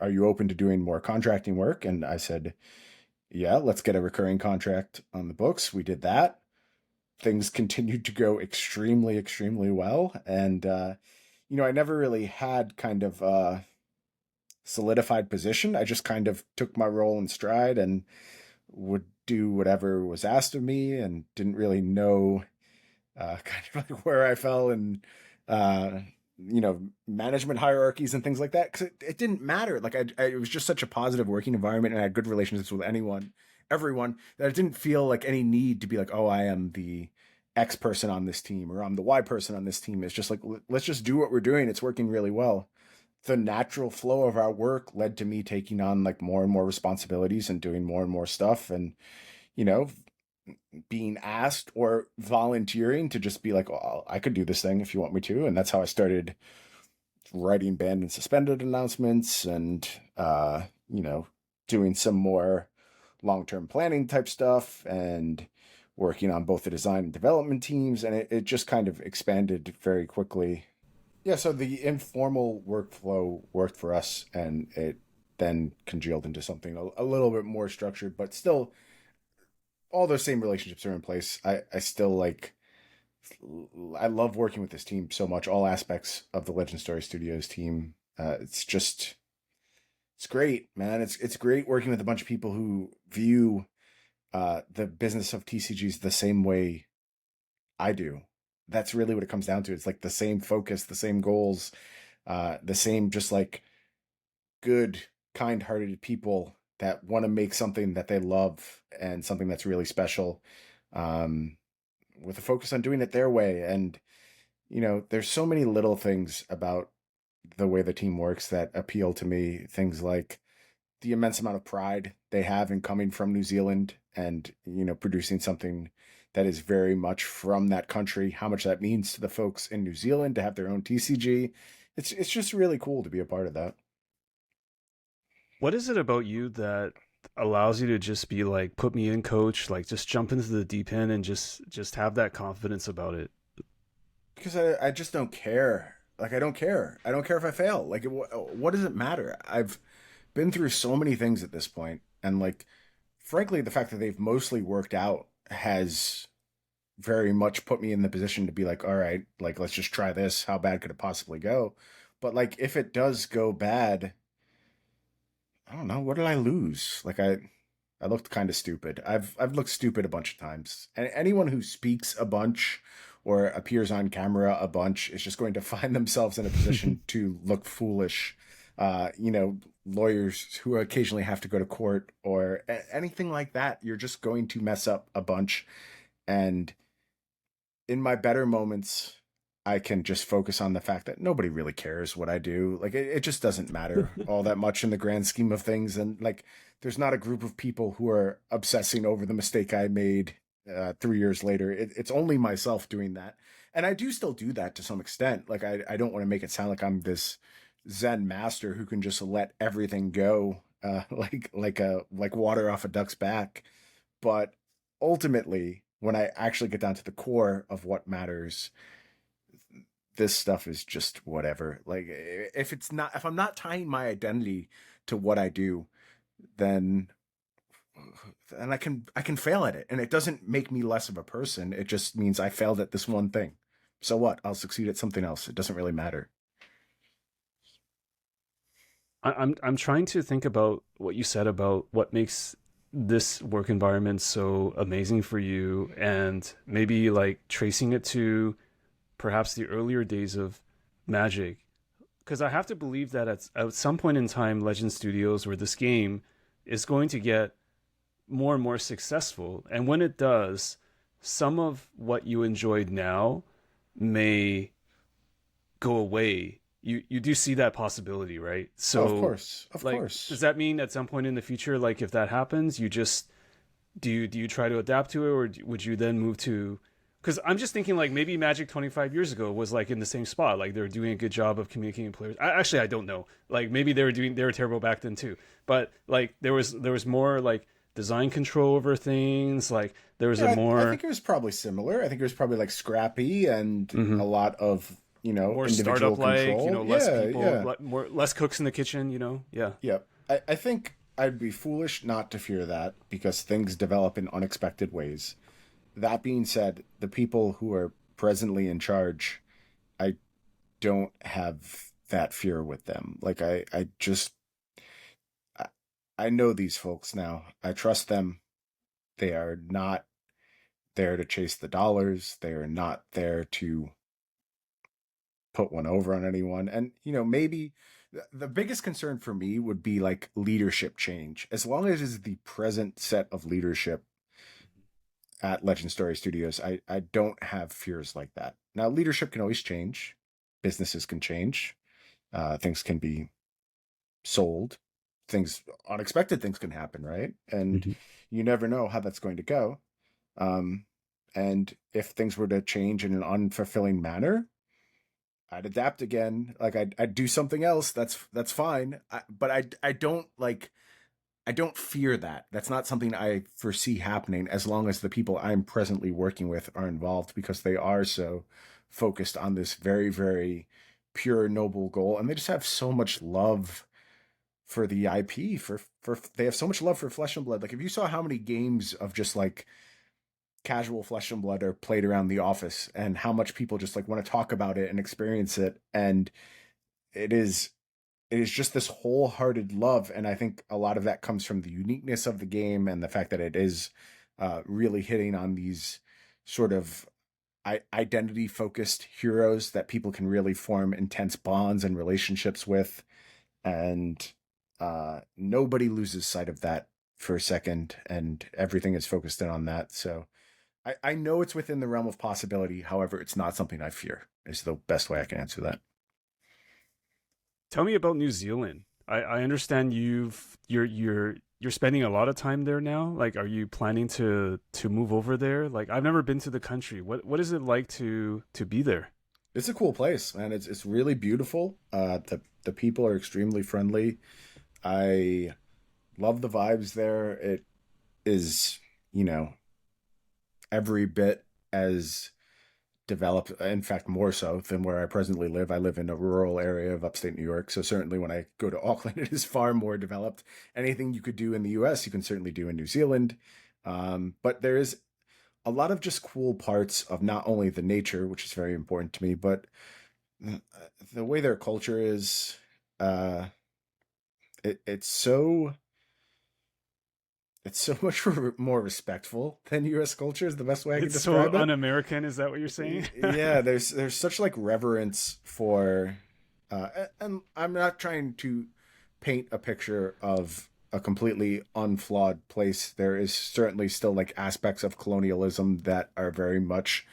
you open to doing more contracting work? And I said, yeah, let's get a recurring contract on the books. We did that. Things continued to go extremely, extremely well. And, I never really had kind of a solidified position. I just kind of took my role in stride and would do whatever was asked of me and didn't really know kind of like where I fell in, management hierarchies and things like that. Cause it didn't matter. Like it was just such a positive working environment and I had good relationships with everyone that it didn't feel like any need to be like, oh, I am the X person on this team or I'm the Y person on this team. It's just like, let's just do what we're doing. It's working really well. The natural flow of our work led to me taking on like more and more responsibilities and doing more and more stuff. And, being asked or volunteering to just be like, oh, I could do this thing if you want me to. And that's how I started writing banned and suspended announcements and, doing some more long-term planning type stuff and working on both the design and development teams. And it just kind of expanded very quickly. Yeah, so the informal workflow worked for us and it then congealed into something a little bit more structured, but still all those same relationships are in place. I still I love working with this team so much, all aspects of the Legend Story Studios team. It's great, man. It's great working with a bunch of people who view the business of TCGs the same way I do. That's really what it comes down to. It's like the same focus, the same goals, the same just like good, kind-hearted people that want to make something that they love and something that's really special, with a focus on doing it their way. And, there's so many little things about the way the team works that appeal to me. Things like the immense amount of pride they have in coming from New Zealand and, producing something that is very much from that country, how much that means to the folks in New Zealand to have their own TCG. It's just really cool to be a part of that. What is it about you that allows you to just be like, put me in, coach, like just jump into the deep end and just have that confidence about it? Because I just don't care. Like, I don't care. I don't care if I fail. Like, what does it matter? I've been through so many things at this point, and like, frankly, the fact that they've mostly worked out has very much put me in the position to be like, all right, like, let's just try this. How bad could it possibly go? But like, if it does go bad, I don't know. What did I lose? Like, I looked kind of stupid. I've looked stupid a bunch of times. And anyone who speaks a bunch or appears on camera a bunch is just going to find themselves in a position to look foolish. Lawyers who occasionally have to go to court or anything like that, you're just going to mess up a bunch. And in my better moments, I can just focus on the fact that nobody really cares what I do. Like, it just doesn't matter all that much in the grand scheme of things. And like, there's not a group of people who are obsessing over the mistake I made 3 years later. It's only myself doing that. And I do still do that to some extent. Like I don't want to make it sound like I'm this Zen master who can just let everything go, like water off a duck's back. But ultimately, when I actually get down to the core of what matters, this stuff is just whatever. Like if I'm not tying my identity to what I do, then I can fail at it, and it doesn't make me less of a person. It just means I failed at this one thing. So what? I'll succeed at something else. It doesn't really matter. I'm trying to think about what you said about what makes this work environment so amazing for you, and maybe like tracing it to perhaps the earlier days of Magic. Because I have to believe that at some point in time, Legend Studios or this game is going to get more and more successful. And when it does, some of what you enjoyed now may go away. You do see that possibility, right? So Of like, course. does that mean at some point in the future, like if that happens, you just do you try to adapt to it, or would you then move to? Because I'm just thinking like maybe Magic 25 years ago was like in the same spot, like they were doing a good job of communicating with players. Actually, I don't know. Like maybe they were terrible back then too. But like there was more like design control over things. Like there was Yeah, a I more think it was probably similar. I think it was probably like scrappy and Mhm. a lot of more individual startup like, control. less Yeah, people, yeah, less cooks in the kitchen. Yeah. yeah. I think I'd be foolish not to fear that because things develop in unexpected ways. That being said, the people who are presently in charge, I don't have that fear with them. Like I just I, I know these folks now. I trust them. They are not there to chase the dollars. They are not there to put one over on anyone. And maybe the biggest concern for me would be like leadership change. As long as it's the present set of leadership at Legend Story Studios, I don't have fears like that. Now, leadership can always change. Businesses can change. Things can be sold. Unexpected things can happen, right? And Mhm. you never know how that's going to go. Um, and if things were to change in an unfulfilling manner, I'd adapt again. Like I'd do something else. That's fine. But I don't fear that. That's not something I foresee happening as long as the people I'm presently working with are involved because they are so focused on this very, very pure, noble goal. And they just have so much love for the IP, for they have so much love for Flesh and Blood. Like if you saw how many games of just like casual Flesh and Blood are played around the office and how much people just like want to talk about it and experience it. And it is it is just this wholehearted love, and I think a lot of that comes from the uniqueness of the game and the fact that it is really hitting on these sort of identity focused heroes that people can really form intense bonds and relationships with, and nobody loses sight of that for a second, and everything is focused in on that. So I know it's within the realm of possibility. However, it's not something I fear. Is the best way I can answer that. Tell me about New Zealand. I understand you're spending a lot of time there now. Like, are you planning to move over there? Like, I've never been to the country. What is it like to be there? It's a cool place, man. It's really beautiful. The people are extremely friendly. I love the vibes there. It is, you know, every bit as developed, in fact, more so than where I presently live. I live in a rural area of upstate New York, so certainly when I go to Auckland, it is far more developed. Anything you could do in the US, you can certainly do in New Zealand. But there is a lot of just cool parts of not only the nature, which is very important to me, but the way their culture is. Uh, it's so much more respectful than U.S. culture is the best way I can It's so describe it. un-American, is that what you're saying? Yeah, there's such like reverence for, and I'm not trying to paint a picture of a completely unflawed place. There is certainly still like aspects of colonialism that are very much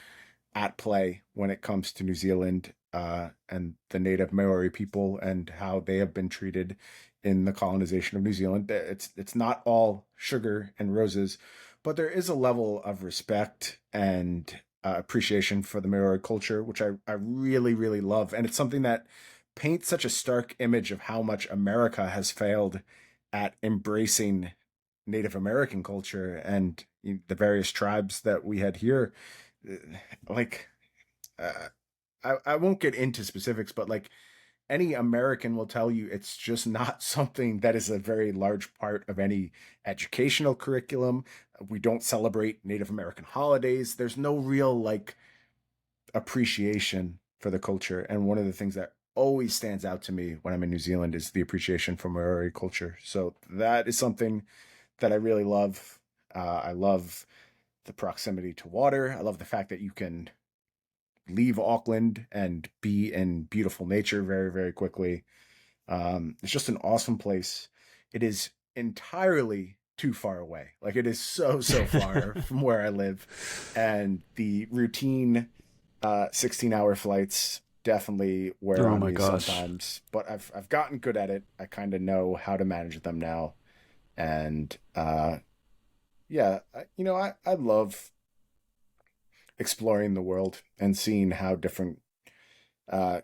at play when it comes to New Zealand, and the native Maori people and how they have been treated in the colonization of New Zealand. It's not all sugar and roses, but there is a level of respect and appreciation for the Maori culture, which I really, really love. And it's something that paints such a stark image of how much America has failed at embracing Native American culture and the various tribes that we had here. Like, I won't get into specifics, but like any American will tell you it's just not something that is a very large part of any educational curriculum. We don't celebrate Native American holidays. There's no real like appreciation for the culture. And one of the things that always stands out to me when I'm in New Zealand is the appreciation for Maori culture. So that is something that I really love. I love the proximity to water. I love the fact that you can leave Auckland and be in beautiful nature very, very quickly. It's just an awesome place. It is entirely too far away. Like it is so, so far from where I live. And the routine 16-hour flights definitely wear Oh on my me gosh. sometimes. But I've gotten good at it. I kind of know how to manage them now. And yeah, I love exploring the world and seeing how different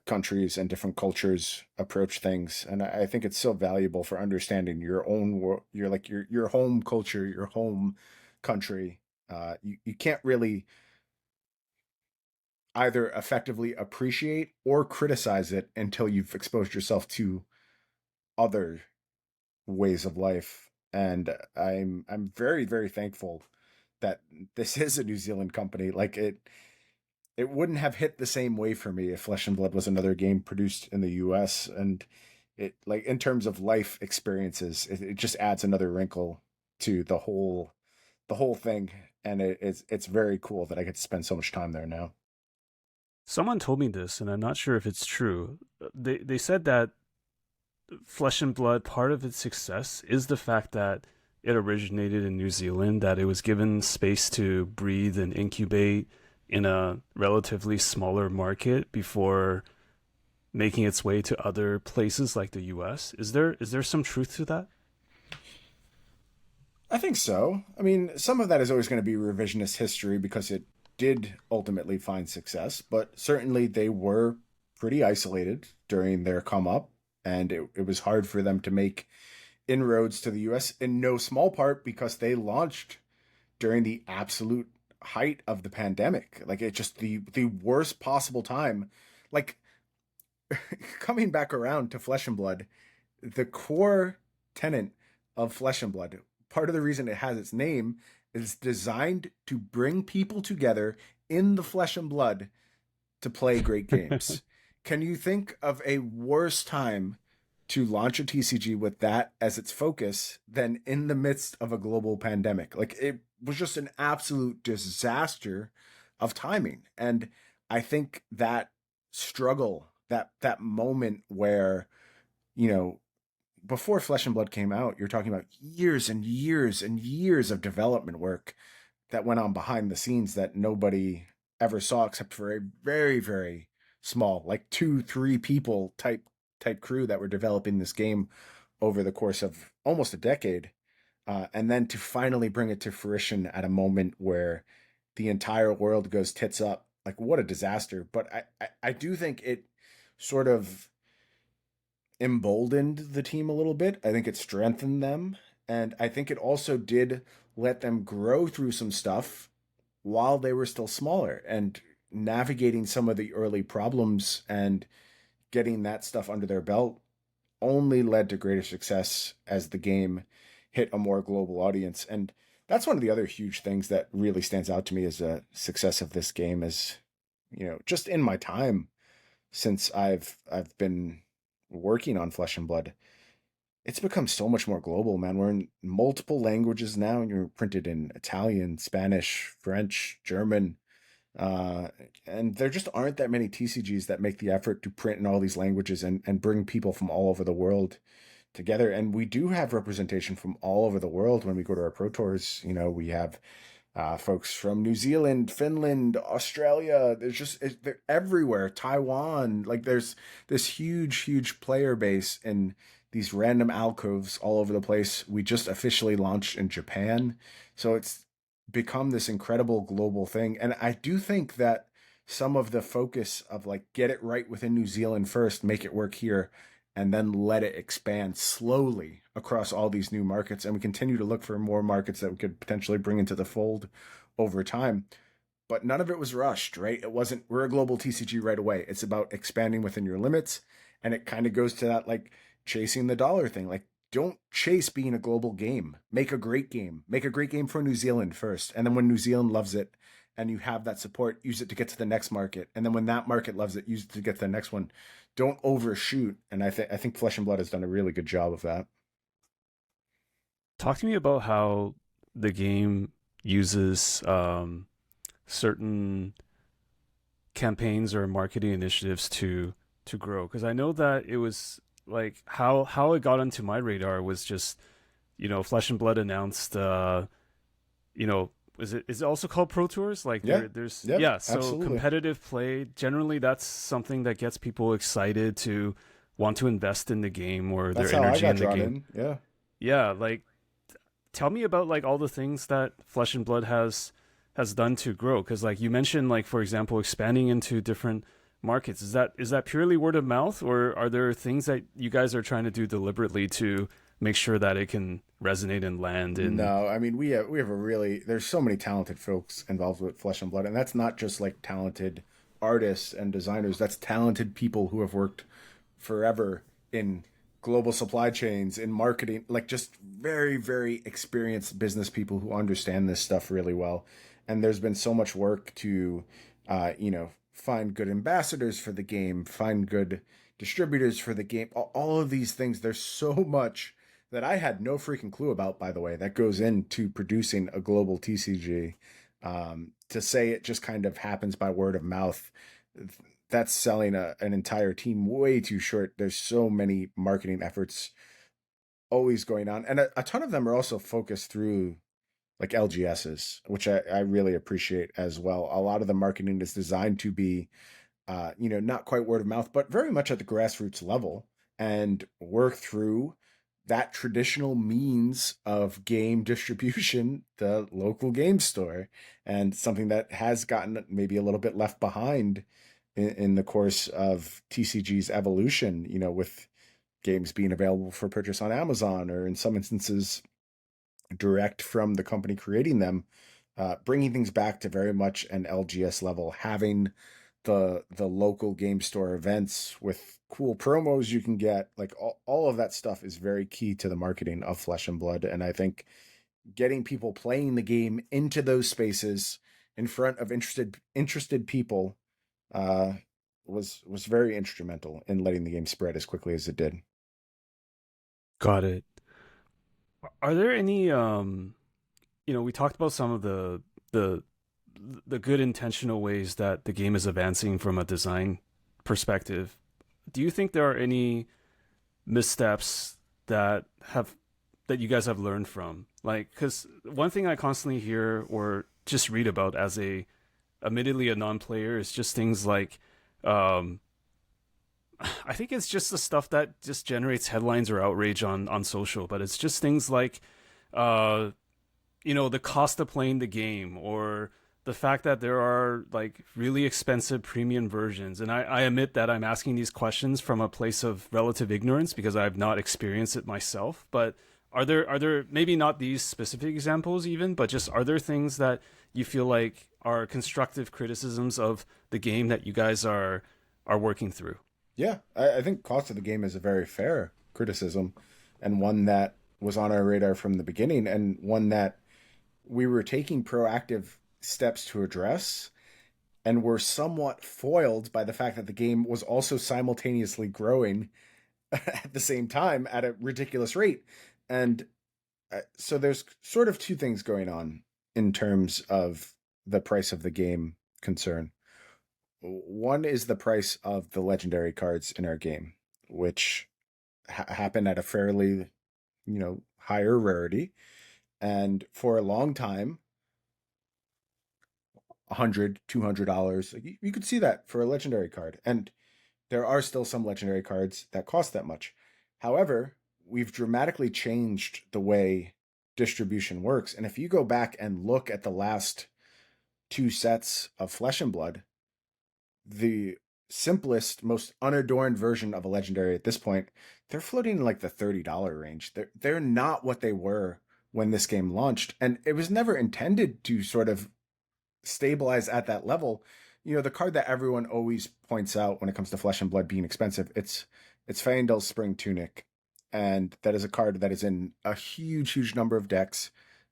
countries and different cultures approach things. And I think it's so valuable for understanding your own world, your home culture, your home country. You can't really either effectively appreciate or criticize it until you've exposed yourself to other ways of life. And I'm very, very thankful that this is a New Zealand company. Like it wouldn't have hit the same way for me if Flesh and Blood was another game produced in the US. And it, like, in terms of life experiences, it just adds another wrinkle to the whole thing. And it's very cool that I get to spend so much time there now. Someone told me this, and I'm not sure if it's true. They said that Flesh and Blood, part of its success is the fact that it originated in New Zealand, that it was given space to breathe and incubate in a relatively smaller market before making its way to other places like the US. Is there some truth to that? I think so. I mean, some of that is always going to be revisionist history because it did ultimately find success, but certainly they were pretty isolated during their come up, and it was hard for them to make inroads to the US in no small part because they launched during the absolute height of the pandemic. Like it just the worst possible time. Like coming back around to Flesh and Blood, the core tenet of Flesh and Blood, part of the reason it has its name is designed to bring people together in the flesh and blood to play great games. Can you think of a worse time to launch a TCG with that as its focus than in the midst of a global pandemic? Like it was just an absolute disaster of timing. And I think that struggle, that moment where, you know, before Flesh and Blood came out, you're talking about years and years and years of development work that went on behind the scenes that nobody ever saw except for a very, very small, like 2, 3 people type crew that were developing this game over the course of almost a decade. And then to finally bring it to fruition at a moment where the entire world goes tits up, like what a disaster. But I do think it sort of emboldened the team a little bit. I think it strengthened them. And I think it also did let them grow through some stuff while they were still smaller and navigating some of the early problems and getting that stuff under their belt only led to greater success as the game hit a more global audience. And that's one of the other huge things that really stands out to me as a success of this game is, just in my time since I've been working on Flesh and Blood, it's become so much more global, man. We're in multiple languages now, and you're printed in Italian, Spanish, French, German. And there just aren't that many TCGs that make the effort to print in all these languages and bring people from all over the world together. And we do have representation from all over the world when we go to our pro tours. We have folks from New Zealand, Finland, Australia. They're everywhere. Taiwan. Like there's this huge, huge player base in these random alcoves all over the place. We just officially launched in Japan, so become this incredible global thing. And I do think that some of the focus of like get it right within New Zealand first, make it work here, and then let it expand slowly across all these new markets. And we continue to look for more markets that we could potentially bring into the fold over time. But none of it was rushed, right? It wasn't, we're a global TCG right away. It's about expanding within your limits. And it kind of goes to that like chasing the dollar thing. Like, don't chase being a global game. Make a great game. Make a great game for New Zealand first. And then when New Zealand loves it and you have that support, use it to get to the next market. And then when that market loves it, use it to get to the next one. Don't overshoot. And I think Flesh and Blood has done a really good job of that. Talk to me about how the game uses certain campaigns or marketing initiatives to grow, because I know that it was like how it got onto my radar was just, Flesh and Blood announced, is it also called Pro Tours? Like there's Yep, yeah, so absolutely. competitive play, generally that's something that gets people excited to want to invest in the game or That's their how I energy got in the drawn game. in. Yeah. Yeah, like tell me about like all the things that Flesh and Blood has done to grow, because like you mentioned, like for example expanding into different markets. Is that purely word of mouth, or are there things that you guys are trying to do deliberately to make sure that it can resonate and land in? No, I mean we have a really, there's so many talented folks involved with Flesh and Blood, and that's not just like talented artists and designers. That's talented people who have worked forever in global supply chains, in marketing, like just very, very experienced business people who understand this stuff really well. And there's been so much work to, find good ambassadors for the game, find good distributors for the game, all of these things. There's so much that I had no freaking clue about, by the way, that goes into producing a global TCG. To say it just kind of happens by word of mouth, that's selling an entire team way too short. There's so many marketing efforts always going on. And a ton of them are also focused through like LGSs, which I really appreciate as well. A lot of the marketing is designed to be, not quite word of mouth, but very much at the grassroots level and work through that traditional means of game distribution, the local game store, and something that has gotten maybe a little bit left behind in the course of TCG's evolution, with games being available for purchase on Amazon or in some instances direct from the company creating them, bringing things back to very much an LGS level, having the local game store events with cool promos you can get, like all of that stuff is very key to the marketing of Flesh and Blood. And I think getting people playing the game into those spaces in front of interested people was very instrumental in letting the game spread as quickly as it did. Got it. Are there any we talked about some of the the good intentional ways that the game is advancing from a design perspective. Do you think there are any missteps that you guys have learned from? Like, because one thing I constantly hear or just read about as admittedly a non-player is just things like, I think it's just the stuff that just generates headlines or outrage on social, but it's just things like, uh, the cost of playing the game, or the fact that there are like really expensive premium versions. And I admit that I'm asking these questions from a place of relative ignorance because I've not experienced it myself. But are there maybe not these specific examples even, but just are there things that you feel like are constructive criticisms of the game that you guys are working through? Yeah, I think cost of the game is a very fair criticism, and one that was on our radar from the beginning, and one that we were taking proactive steps to address, and were somewhat foiled by the fact that the game was also simultaneously growing at the same time at a ridiculous rate. And so there's sort of two things going on in terms of the price of the game concern. One is the price of the legendary cards in our game, which happen at a fairly, higher rarity. And for a long time, $100, $200, you could see that for a legendary card. And there are still some legendary cards that cost that much. However, we've dramatically changed the way distribution works. And if you go back and look at the last 2 sets of Flesh and Blood, the simplest, most unadorned version of a legendary at this point, they're floating in like the $30 range. They're not what they were when this game launched, and it was never intended to sort of stabilize at that level. You know, the card that everyone always points out when it comes to Flesh and Blood being expensive, it's Faendal's Spring Tunic, and that is a card that is in a huge number of decks.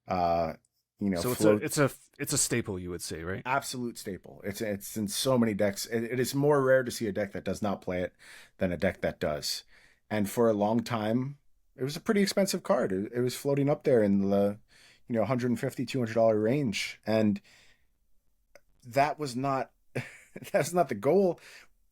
So it's a staple, you would say, right? Absolute staple. It's in so many decks. It is more rare to see a deck that does not play it than a deck that does. And for a long time, it was a pretty expensive card. It was floating up there in the $150, $200 range, and that was not that's not the goal.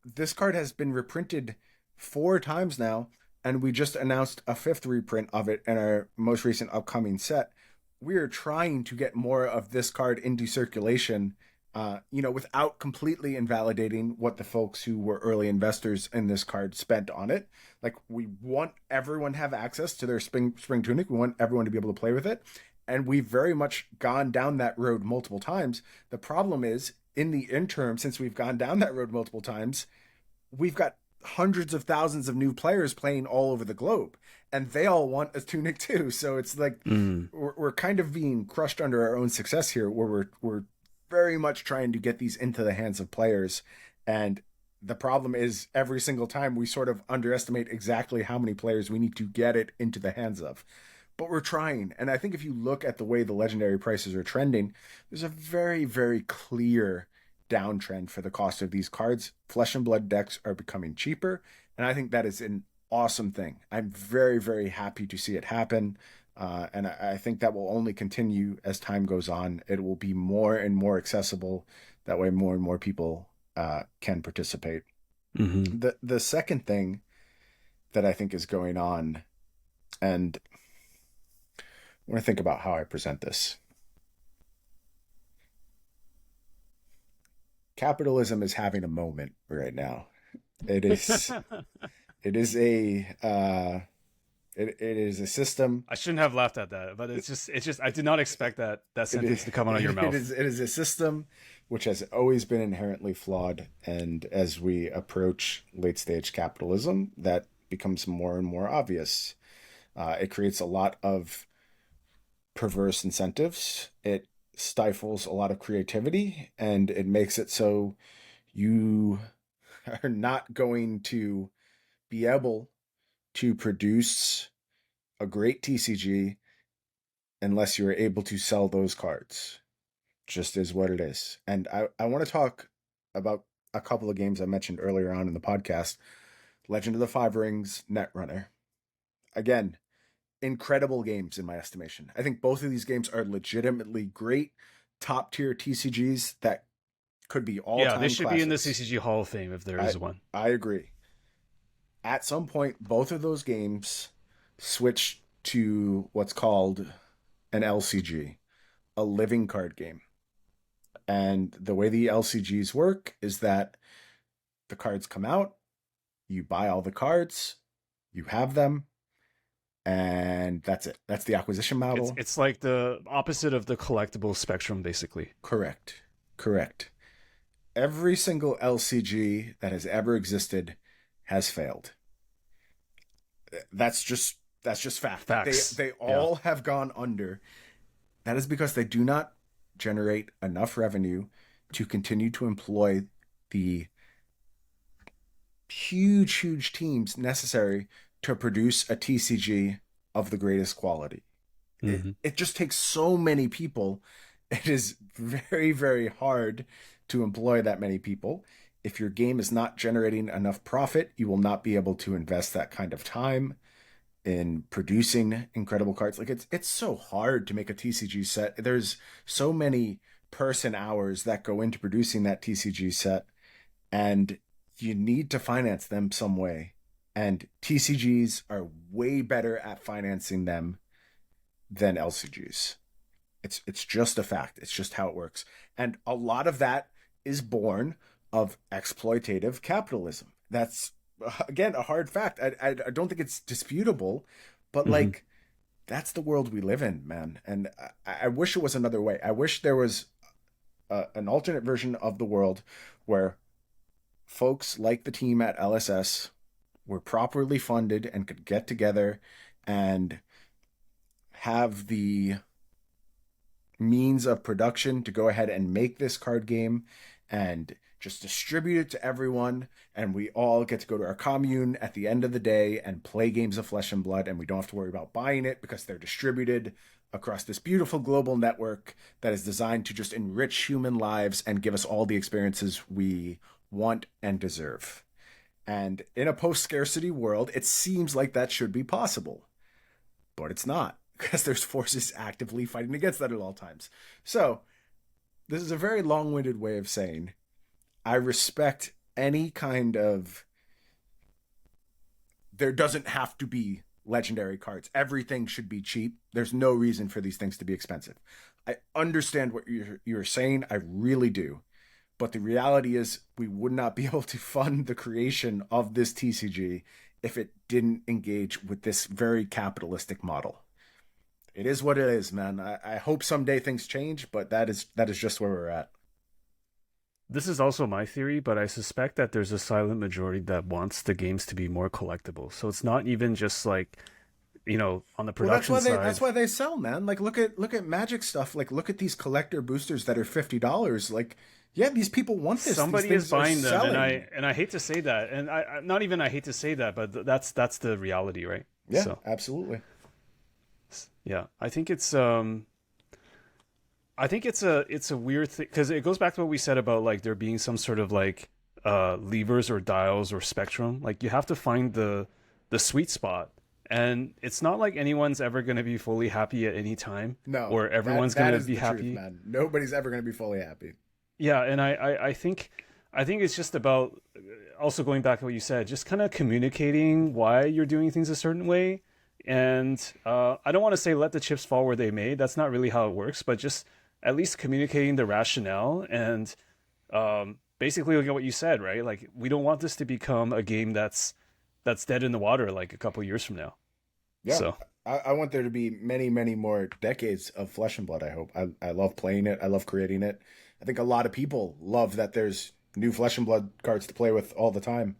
This card has been reprinted 4 times now, and we just announced a 5th reprint of it in our most recent upcoming set. We are trying to get more of this card into circulation, without completely invalidating what the folks who were early investors in this card spent on it. Like, we want everyone to have access to their Spring Tunic. We want everyone to be able to play with it. And we've very much gone down that road multiple times. The problem is, in the interim, since we've gone down that road multiple times, we've got hundreds of thousands of new players playing all over the globe, and they all want a Tunic too. So it's like we're kind of being crushed under our own success here, where we're very much trying to get these into the hands of players. And the problem is, every single time we sort of underestimate exactly how many players we need to get it into the hands of. But we're trying. And I think if you look at the way the legendary prices are trending, there's a very, very clear downtrend for the cost of these cards. Flesh and Blood decks are becoming cheaper, and I think that is an awesome thing. I'm very, very happy to see it happen, and I think that will only continue as time goes on. It will be more and more accessible. That way more and more people can participate. Mm-hmm. The second thing that I think is going on, and I want to think about how I present this. Capitalism is having a moment right now. It is a system. I shouldn't have laughed at that, but it's just I did not expect that sentence to come out of your mouth. It is a system which has always been inherently flawed, and as we approach late stage capitalism, that becomes more and more obvious. It creates a lot of perverse incentives. It stifles a lot of creativity, and it makes it so you are not going to be able to produce a great TCG unless you're able to sell those cards. Just is what it is. And I want to talk about a couple of games I mentioned earlier on in the podcast. Legend of the Five Rings, Netrunner. Again, incredible games in my estimation. I think both of these games are legitimately great top tier TCGs that could be all time. Yeah, they should be in the classics. CCG Hall of Fame if there is one. I agree. At some point, both of those games switched to what's called an LCG, a living card game. And the way the LCGs work is that the cards come out, you buy all the cards, you have them, and that's it. That's the acquisition model. It's like the opposite of the collectible spectrum, basically. Correct. Every single LCG that has ever existed has failed. That's just fact. Facts. They all have gone under. That is because they do not generate enough revenue to continue to employ the huge teams necessary to produce a TCG of the greatest quality. Mm-hmm. It just takes so many people. It is very, very hard to employ that many people. If your game is not generating enough profit, you will not be able to invest that kind of time in producing incredible cards. Like it's so hard to make a TCG set. There's so many person hours that go into producing that TCG set, and you need to finance them some way. And TCGs are way better at financing them than LCGs. It's just a fact. It's just how it works. And a lot of that is born of exploitative capitalism. That's, again, a hard fact. I don't think it's disputable, but like that's the world we live in, man. And I wish it was another way. I wish there was an alternate version of the world where folks like the team at LSS were properly funded and could get together and have the means of production to go ahead and make this card game and just distribute it to everyone, and we all get to go to our commune at the end of the day and play games of Flesh and Blood, and we don't have to worry about buying it because they're distributed across this beautiful global network that is designed to just enrich human lives and give us all the experiences we want and deserve. And in a post-scarcity world, it seems like that should be possible, but it's not, because there's forces actively fighting against that at all times. So this is a very long-winded way of saying I respect any kind of... There doesn't have to be legendary cards. Everything should be cheap. There's no reason for these things to be expensive. I understand what you're saying. I really do. But the reality is we would not be able to fund the creation of this TCG if it didn't engage with this very capitalistic model. It is what it is, man. I hope someday things change, but that is just where we're at. This is also my theory, but I suspect that there's a silent majority that wants the games to be more collectible. So it's not even just like, on the production side. That's why they sell, man. Like look at Magic stuff. Like look at these collector boosters that are $50. Like, yeah, these people want this. Somebody is buying them, and I hate to say that, and I not even I hate to say that, but that's the reality, right? Yeah, so, absolutely. Yeah, I think it's a weird thing because it goes back to what we said about like there being some sort of like levers or dials or spectrum. Like you have to find the sweet spot, and it's not like anyone's ever going to be fully happy at any time. No, or everyone's going to be happy. Truth, man. Nobody's ever going to be fully happy. Yeah, and I think it's just about also going back to what you said, just kind of communicating why you're doing things a certain way. And I don't want to say let the chips fall where they may. That's not really how it works, but just at least communicating the rationale and basically looking at what you said, right? Like we don't want this to become a game that's dead in the water like a couple years from now. Yeah, so I want there to be many, many more decades of Flesh and Blood. I hope. I love playing it. I love creating it. I think a lot of people love that there's new Flesh and Blood cards to play with all the time.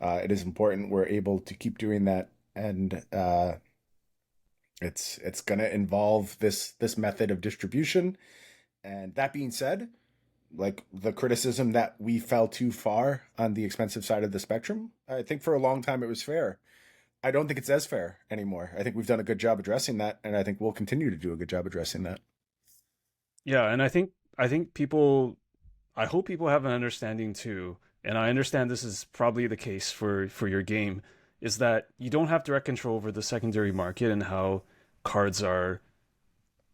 It is important we're able to keep doing that, and it's going to involve this method of distribution. And that being said, like the criticism that we fell too far on the expensive side of the spectrum, I think for a long time it was fair. I don't think it's as fair anymore. I think we've done a good job addressing that, and I think we'll continue to do a good job addressing that. Yeah, and I think people, I hope people have an understanding too, and I understand this is probably the case for your game, is that you don't have direct control over the secondary market and how cards are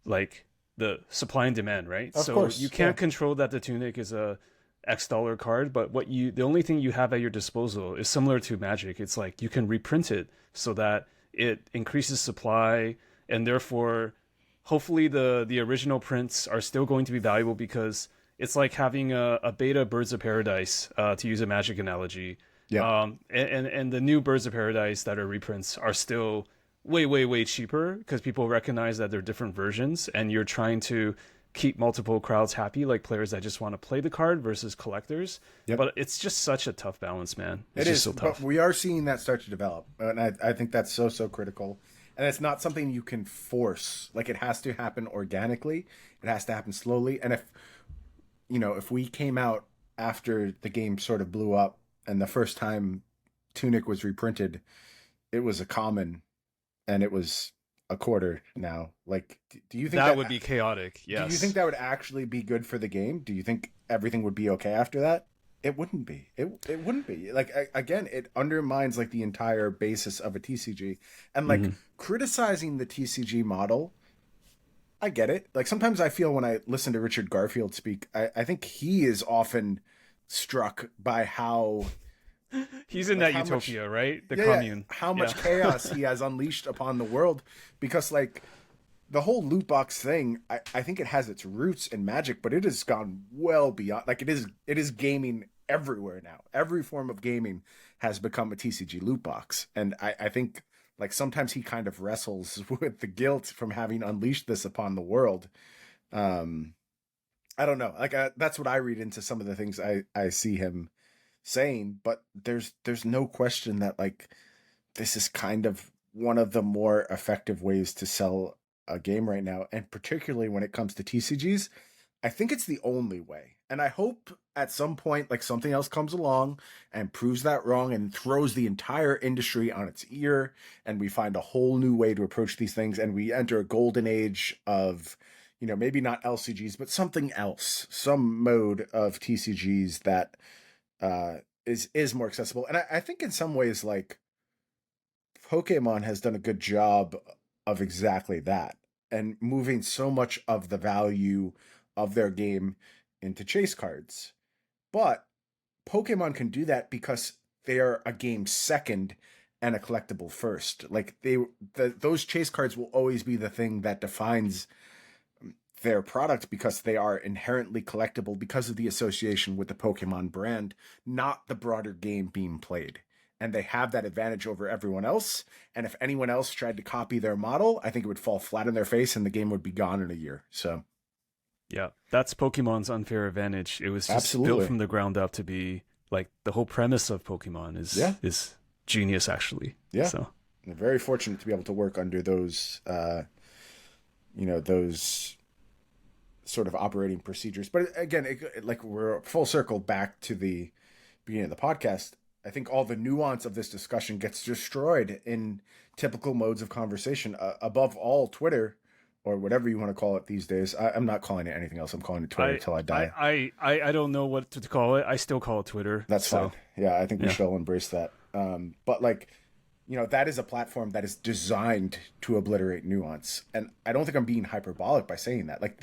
like the supply and demand, right? Of course, you can't control that the Tunic is a X dollar card, but the only thing you have at your disposal is similar to Magic. It's like you can reprint it so that it increases supply, and therefore hopefully the original prints are still going to be valuable because it's like having a beta Birds of Paradise, to use a Magic analogy. Yeah. And the new Birds of Paradise that are reprints are still way, way, way cheaper because people recognize that they're different versions, and you're trying to keep multiple crowds happy, like players that just want to play the card versus collectors. Yep. But it's just such a tough balance, man. It's it just is so tough. But we are seeing that start to develop, and I think that's so critical. And it's not something you can force. Like it has to happen organically. It has to happen slowly. And if we came out after the game sort of blew up and the first time Tunic was reprinted, it was a common and it was a quarter now. Like, do you think that would be chaotic? Yes. Do you think that would actually be good for the game? Do you think everything would be okay after that? It wouldn't be. It wouldn't be. Like, again, it undermines like the entire basis of a TCG. And like criticizing the TCG model, I get it. Like sometimes I feel when I listen to Richard Garfield speak, I think he is often struck by how he's in that utopia, right? The commune. Yeah, how much chaos he has unleashed upon the world, because like the whole loot box thing, I think it has its roots in Magic, but it has gone well beyond. Like it is gaming everywhere now. Every form of gaming has become a TCG loot box, and I think like sometimes he kind of wrestles with the guilt from having unleashed this upon the world. I don't know. Like that's what I read into some of the things I see him saying, but there's no question that like this is kind of one of the more effective ways to sell a game right now, and particularly when it comes to TCGs, I think it's the only way. And I hope at some point like something else comes along and proves that wrong and throws the entire industry on its ear, and we find a whole new way to approach these things, and we enter a golden age of, you know, maybe not LCGs, but something else, some mode of TCGs that is more accessible. And I think in some ways, like Pokemon has done a good job of exactly that, and moving so much of the value of their game into chase cards. But Pokemon can do that because they are a game second and a collectible first. Like those chase cards will always be the thing that defines their product, because they are inherently collectible because of the association with the Pokemon brand, not the broader game being played. And they have that advantage over everyone else. And if anyone else tried to copy their model, I think it would fall flat in their face and the game would be gone in a year. So Yeah, that's Pokemon's unfair advantage. It was just Absolutely. built from the ground up to be like the whole premise of Pokemon is genius, actually. Yeah. So they're very fortunate to be able to work under those, those sort of operating procedures. But again, like we're full circle back to the beginning of the podcast. I think all the nuance of this discussion gets destroyed in typical modes of conversation. Above all, Twitter, or whatever you want to call it these days. I'm not calling it anything else. I'm calling it Twitter until I die. I don't know what to call it. I still call it Twitter. That's so. fine. Yeah, I think we should all embrace that. But like, you know, that is a platform that is designed to obliterate nuance. And I don't think I'm being hyperbolic by saying that. Like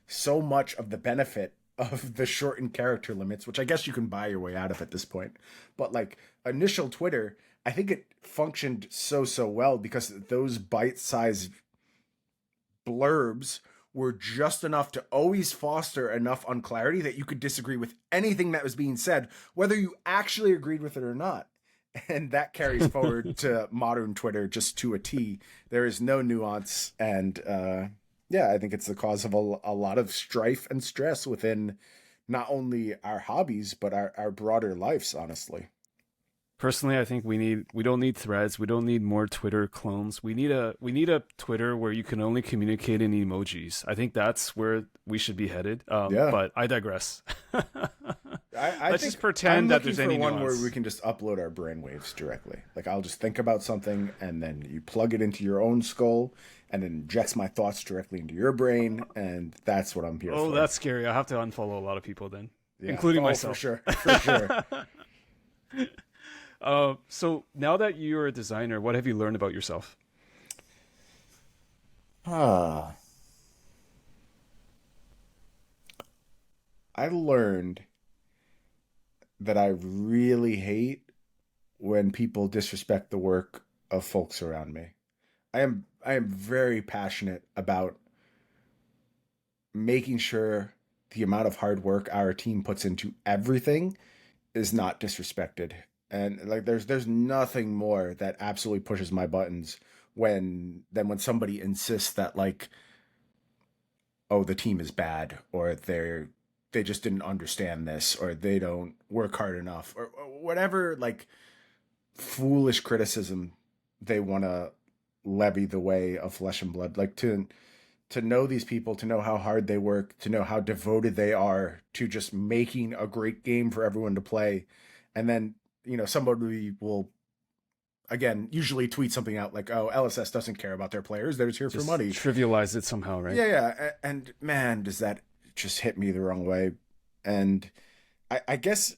so much of the benefit of the shortened character limits, which I guess you can buy your way out of at this point. But like initial Twitter, I think it functioned so well because those bite-sized blurbs were just enough to always foster enough unclarity that you could disagree with anything that was being said, whether you actually agreed with it or not. And that carries forward to modern Twitter just to a T. There is no nuance. And I think it's the cause of a lot of strife and stress within not only our hobbies, but our broader lives, honestly. Personally, I think we don't need threads. We don't need more Twitter clones. We need a Twitter where you can only communicate in emojis. I think that's where we should be headed. But I digress. Let's just pretend that there's any one nuance. where we can just upload our brainwaves directly. Like I'll just think about something and then you plug it into your own skull and it injects my thoughts directly into your brain, and that's what I'm here for. Oh, that's scary. I'll have to unfollow a lot of people then, including myself. For sure. So now that you're a designer, what have you learned about yourself? I learned that I really hate when people disrespect the work of folks around me. I am very passionate about making sure the amount of hard work our team puts into everything is not disrespected. And like there's nothing more that absolutely pushes my buttons than when somebody insists that like, oh, the team is bad, or they just didn't understand this, or they don't work hard enough, or whatever like foolish criticism they want to levy the way of flesh and blood. Like to know these people, to know how hard they work, to know how devoted they are to just making a great game for everyone to play. And then, you know, somebody will, again, usually tweet something out like, oh, LSS doesn't care about their players. They're just here for money. Trivialize it somehow, right? Yeah. And man, does that just hit me the wrong way. And I guess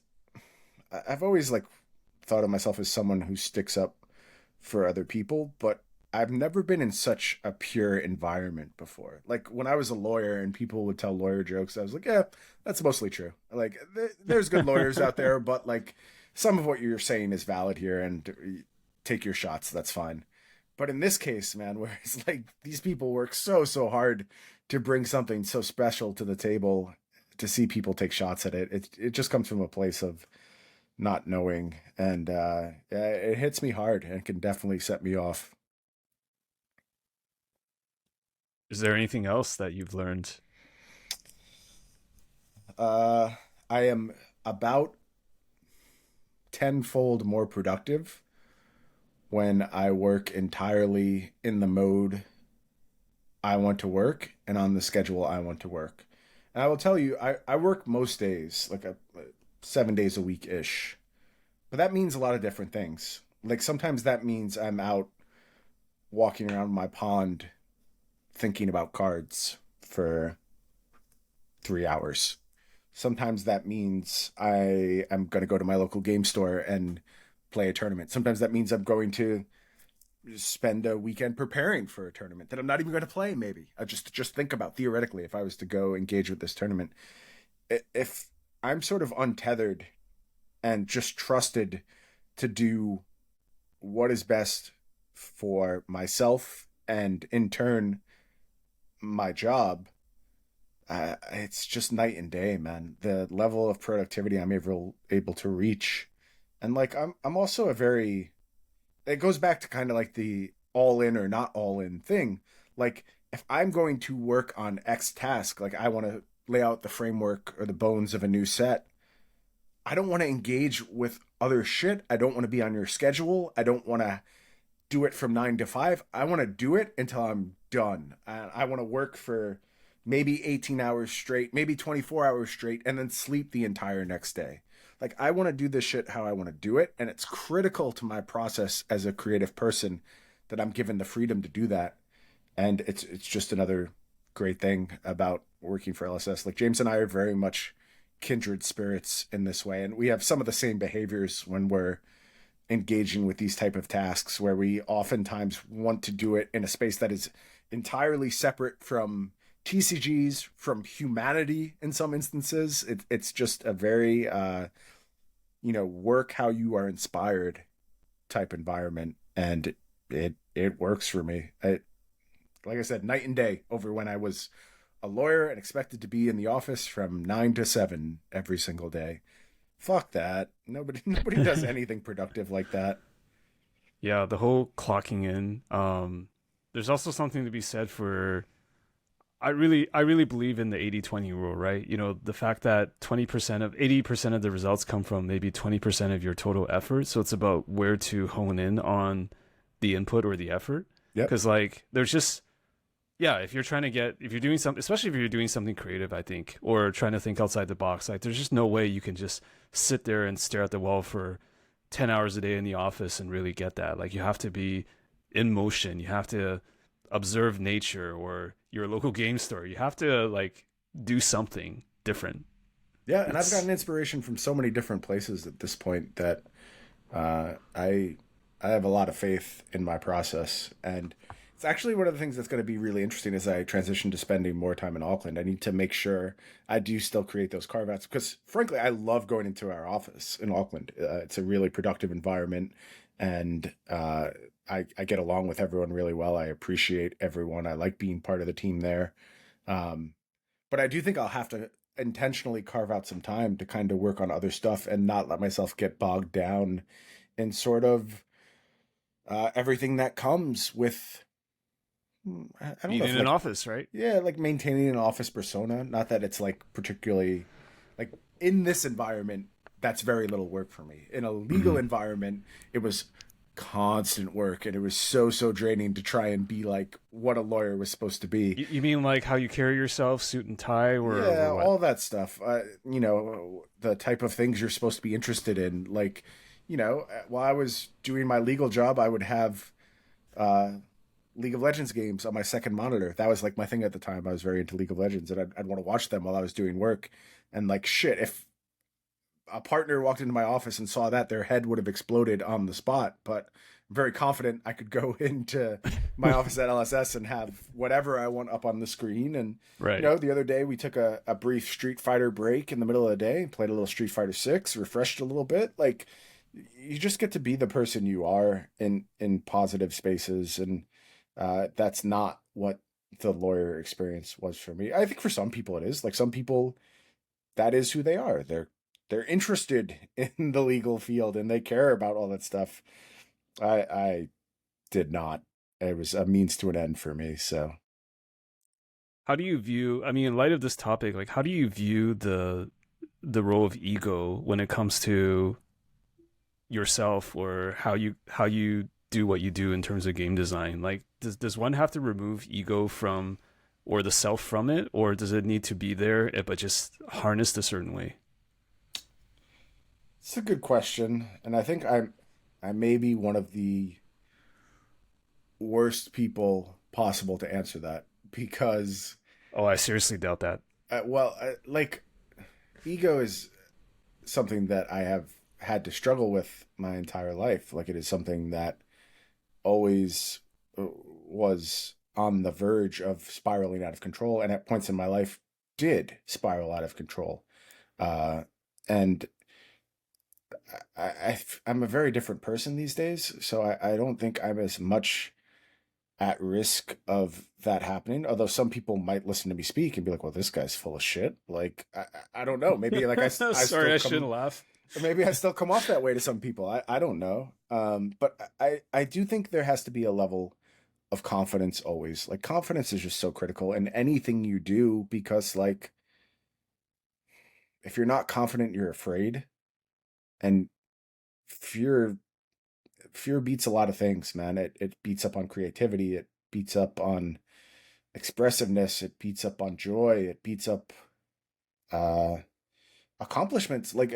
I've always like thought of myself as someone who sticks up for other people, but I've never been in such a pure environment before. Like when I was a lawyer and people would tell lawyer jokes, I was like, yeah, that's mostly true. Like there's good lawyers out there, but like some of what you're saying is valid here, and take your shots. That's fine. But in this case, man, where it's like these people work so hard to bring something so special to the table, to see people take shots at it, it just comes from a place of not knowing, and yeah, it hits me hard and can definitely set me off. Is there anything else that you've learned? Uh, I am about tenfold more productive when I work entirely in the mode I want to work and on the schedule I want to work. And I will tell you, I work most days, like 7 days a week ish. But that means a lot of different things. Like sometimes that means I'm out walking around my pond thinking about cards for 3 hours. Sometimes that means I am going to go to my local game store and play a tournament. Sometimes that means I'm going to spend a weekend preparing for a tournament that I'm not even going to play. Maybe I just think about theoretically if I was to go engage with this tournament, if I'm sort of untethered and just trusted to do what is best for myself and in turn my job, it's just night and day, man. The level of productivity I'm able to reach, and like I'm also a very. It goes back to kind of like the all in or not all in thing. Like if I'm going to work on X task, like I want to lay out the framework or the bones of a new set, I don't want to engage with other shit. I don't want to be on your schedule. I don't want to do it from 9 to 5. I want to do it until I'm done. I want to work for maybe 18 hours straight, maybe 24 hours straight, and then sleep the entire next day. Like, I want to do this shit how I want to do it. And it's critical to my process as a creative person that I'm given the freedom to do that. And it's just another great thing about working for LSS. Like, James and I are very much kindred spirits in this way. And we have some of the same behaviors when we're engaging with these type of tasks where we oftentimes want to do it in a space that is entirely separate from TCGs, from humanity in some instances. It's just a very work how you are inspired type environment, and it works for me. Like I said, night and day over when I was a lawyer and expected to be in the office from 9 to 7 every single day. Fuck that. Nobody does anything productive like that. Yeah, the whole clocking in. There's also something to be said for. I really believe in the 80-20 rule, right? You know, the fact that 80% of the results come from maybe 20% of your total effort. So it's about where to hone in on the input or the effort. Yep. Because like there's just yeah, if you're doing something, especially if you're doing something creative, I think, or trying to think outside the box, like there's just no way you can just sit there and stare at the wall for 10 hours a day in the office and really get that. Like you have to be in motion. You have to observe nature or your local game store. You have to like do something different. Yeah, and I've It's gotten inspiration from so many different places at this point that I have a lot of faith in my process, and it's actually one of the things that's going to be really interesting as I transition to spending more time in Auckland. I need to make sure I do still create those carve outs because, frankly, I love going into our office in Auckland. It's a really productive environment, and I get along with everyone really well. I appreciate everyone. I like being part of the team there. Um, but I do think I'll have to intentionally carve out some time to kind of work on other stuff and not let myself get bogged down in sort of everything that comes with I don't being know in if an like office, right? yeah, like maintaining an office persona. Not that it's like particularly like in this environment, that's very little work for me. In a legal Mhm. environment, it was constant work and it was so draining to try and be like what a lawyer was supposed to be. You mean like how you carry yourself, suit and tie, Yeah, or what? all that stuff. The type of things you're supposed to be interested in. Like, while I was doing my legal job, I would have uh, League of Legends games on my second monitor. That was like my thing at the time. I was very into League of Legends, and I'd want to watch them while I was doing work. And like shit, if a partner walked into my office and saw that, their head would have exploded on the spot. But I'm very confident I could go into my office at LSS and have whatever I want up on the screen. And Right. the other day we took a brief Street Fighter break in the middle of the day, played a little Street Fighter 6, refreshed a little bit. Like you just get to be the person you are in positive spaces, and that's not what the lawyer experience was for me. I think for some people it is. Like some people, that is who they are. They're they're interested in the legal field and they care about all that stuff. I did not. It was a means to an end for me. So How do you view, I mean, in light of this topic, like how do you view the role of ego when it comes to yourself or how you do what you do in terms of game design? Like does one have to remove ego from or the self from it, or does it need to be there but just harnessed a certain way? it's a good question, and I think I may be one of the worst people possible to answer that because Oh, I seriously doubt that. like ego is something that I have had to struggle with my entire life. Like it is something that always was on the verge of spiraling out of control, and at points in my life did spiral out of control. And I'm a very different person these days, so I don't think I'm as much at risk of that happening. Although some people might listen to me speak and be like, "Well, this guy's full of shit." Like I don't know. Maybe like I Sorry, still I come, shouldn't laugh. or maybe I still come off that way to some people. I don't know. But I do think there has to be a level of confidence always. Like confidence is just so critical in anything you do because like if you're not confident, you're afraid, and fear beats a lot of things, man. It beats up on creativity, it beats up on expressiveness, it beats up on joy, it beats up uh accomplishments like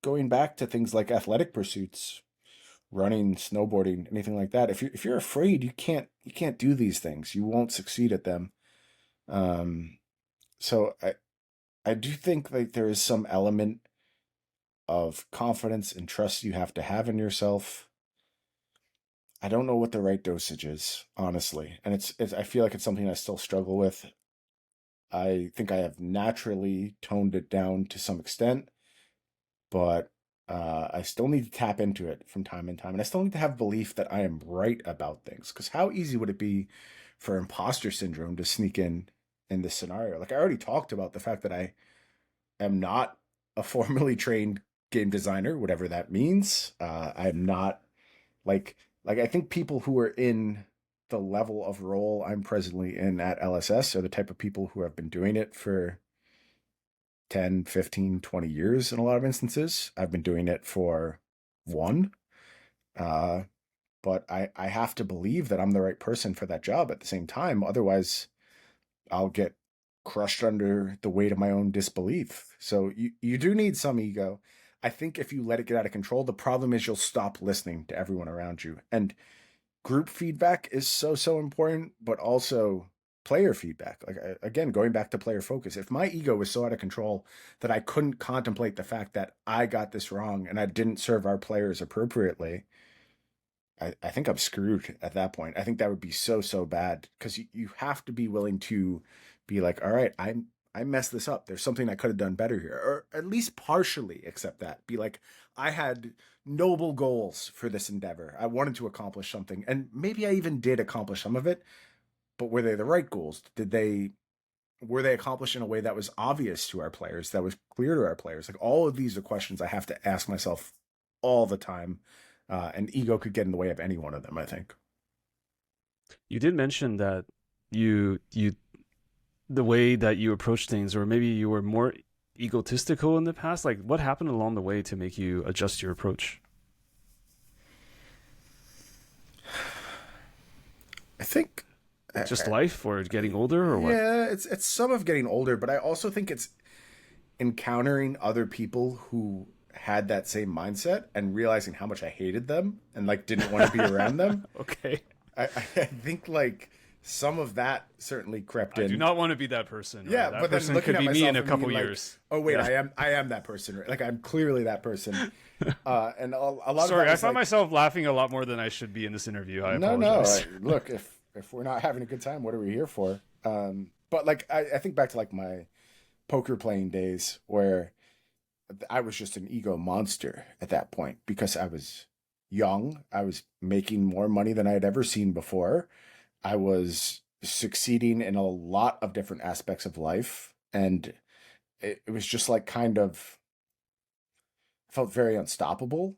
going back to things like athletic pursuits, running, snowboarding, anything like that. If you're afraid, you can't do these things. You won't succeed at them. So I do think like there is some element of confidence and trust you have to have in yourself. I don't know what the right dosage is, honestly. And it's I feel like it's something I still struggle with. I think I have naturally toned it down to some extent, but I still need to tap into it from time to time. And I still need to have belief that I am right about things. Because how easy would it be for imposter syndrome to sneak in this scenario? Like I already talked about the fact that I am not a formally trained game designer, whatever that means. I'm not like I think people who are in the level of role I'm presently in at LSS are the type of people who have been doing it for 10, 15, 20 years in a lot of instances. I've been doing it for one. Uh, but I have to believe that I'm the right person for that job at the same time. Otherwise, I'll get crushed under the weight of my own disbelief. So you do need some ego. I think if you let it get out of control, the problem is you'll stop listening to everyone around you. And group feedback is so important, but also player feedback. Like again, going back to player focus. If my ego was so out of control that I couldn't contemplate the fact that I got this wrong and I didn't serve our players appropriately, I think I'm screwed at that point. I think that would be so bad because you have to be willing to be like, all right, I messed this up. There's something I could have done better here, or at least partially accept that. Be like, I had noble goals for this endeavor. I wanted to accomplish something, and maybe I even did accomplish some of it. But were they the right goals? Were they accomplished in a way that was obvious to our players, that was clear to our players? Like all of these are questions I have to ask myself all the time. And ego could get in the way of any one of them, I think. You did mention that you the way that you approach things, or maybe you were more egotistical in the past. Like, what happened along the way to make you adjust your approach? I think Just life, or getting older, or what? yeah, it's some of getting older, but I also think it's encountering other people who had that same mindset and realizing how much I hated them and like didn't want to be around them. Okay. I think like some of that certainly crept in. I do not want to be that person. Right? Yeah, That but then person looking could at be myself me in a and couple being like, years. oh wait, Yeah. I am that person. Right? Like I'm clearly that person. And a lot of Sorry, that I was found like, myself laughing a lot more than I should be in this interview. I no. apologize. Look, if we're not having a good time, what are we here for? But like I think back to like my poker playing days where I was just an ego monster at that point because I was young. I was making more money than I had ever seen before. I was succeeding in a lot of different aspects of life. And it was just like kind of felt very unstoppable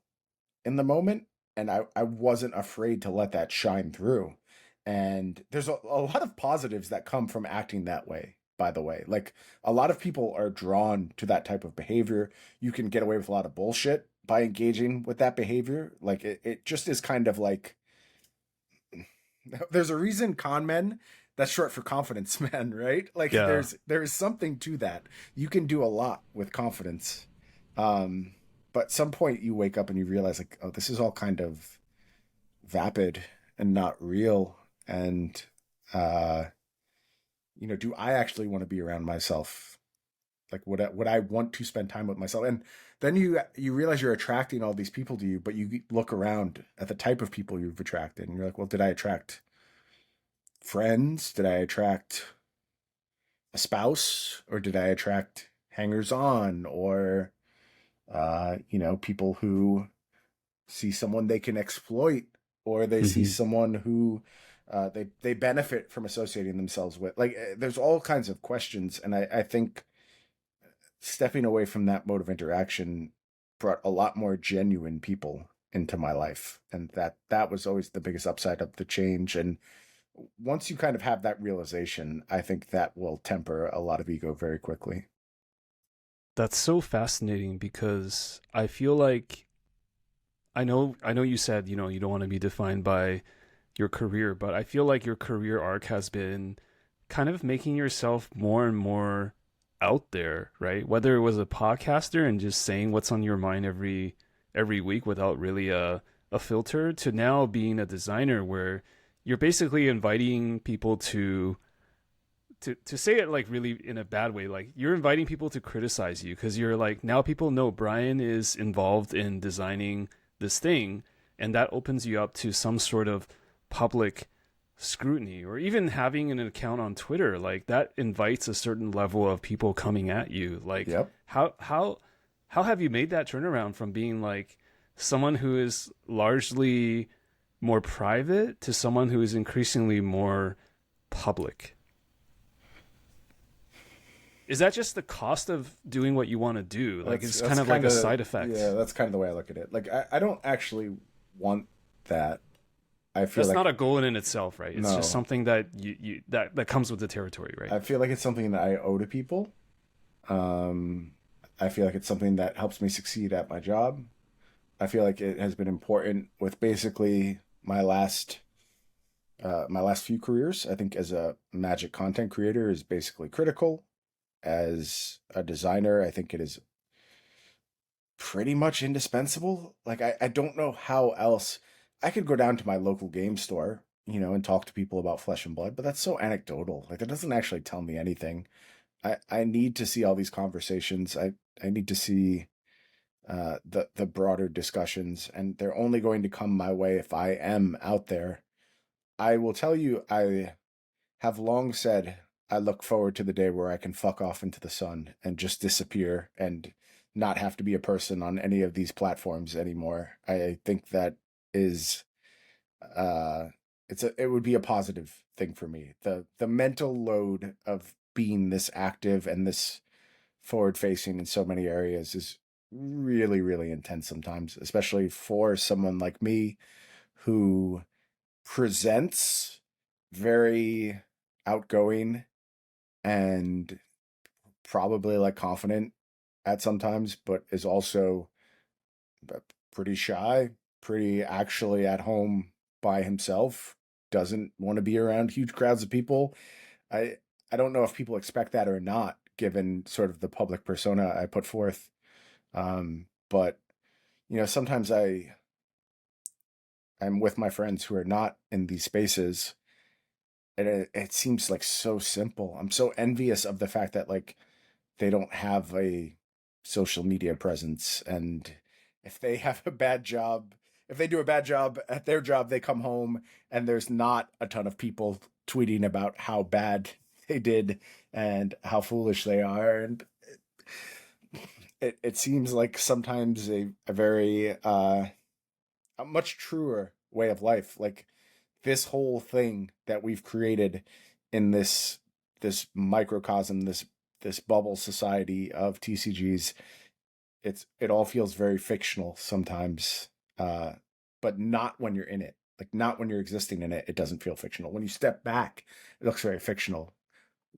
in the moment, and I wasn't afraid to let that shine through. And there's a lot of positives that come from acting that way, by the way. Like, a lot of people are drawn to that type of behavior. You can get away with a lot of bullshit by engaging with that behavior. Like, it just is kind of like, there's a reason con men, that's short for confidence men, right? Like, Yeah. there's something to that. You can do a lot with confidence. Um, but at some point you wake up and you realize, like, oh, this is all kind of vapid and not real. And uh, do I actually want to be around myself? Like, would I want to spend time with myself? And then you realize you're attracting all these people to you, but you look around at the type of people you've attracted, and you're like, well, did I attract friends? Did I attract a spouse? Or did I attract hangers on? Or people who see someone they can exploit, or they see Hmm. someone who they benefit from associating themselves with. Like, there's all kinds of questions, and I think stepping away from that mode of interaction brought a lot more genuine people into my life, and that was always the biggest upside of the change. And once you kind of have that realization, I think that will temper a lot of ego very quickly. That's so fascinating because I feel like I know you said, you don't want to be defined by your career, but I feel like your career arc has been kind of making yourself more and more out there, right? Whether it was a podcaster and just saying what's on your mind every week without really a filter, to now being a designer where you're basically inviting people to say it like really in a bad way, like you're inviting people to criticize you because you're like, now people know Bryan is involved in designing this thing, and that opens you up to some sort of public scrutiny. Or even having an account on Twitter, like that invites a certain level of people coming at you. Like, Yep. how have you made that turnaround from being like someone who is largely more private to someone who is increasingly more public? Is that just the cost of doing what you want to do? Like, it's That's kind of like kind a of side effect. Yeah, that's kind of the way I look at it. Like, I don't actually want that. I feel That's not like a goal in itself, right? It's just no. something that that comes with the territory, right? I feel like it's something that I owe to people. Um, I feel like it's something that helps me succeed at my job. I feel like it has been important with basically my last few careers. I think as a magic content creator is basically critical. As a designer, I think it is pretty much indispensable. Like, I don't know how else I could go down to my local game store, and talk to people about Flesh and Blood, but that's so anecdotal. Like, that doesn't actually tell me anything. I need to see all these conversations. I need to see the broader discussions, and they're only going to come my way if I am out there. I will tell you, I have long said I look forward to the day where I can fuck off into the sun and just disappear and not have to be a person on any of these platforms anymore. I think that is uh it would be a positive thing for me. The mental load of being this active and this forward facing in so many areas is really, really intense sometimes, especially for someone like me who presents very outgoing and probably like confident at sometimes, but is also pretty shy, pretty actually at home by himself, doesn't want to be around huge crowds of people. I I don't know if people expect that or not, given sort of the public persona I put forth. But sometimes I'm with my friends who are not in these spaces, and it seems like so simple. I'm so envious of the fact that, like, they don't have a social media presence, and if they have a bad job, if they do a bad job at their job, they come home and there's not a ton of people tweeting about how bad they did and how foolish they are. And it seems like sometimes a very a much truer way of life. Like, this whole thing that we've created in this microcosm, this bubble society of TCGs, it all feels very fictional sometimes, but not when you're in it. Like, not when you're existing in it, it doesn't feel fictional. When you step back, it looks very fictional.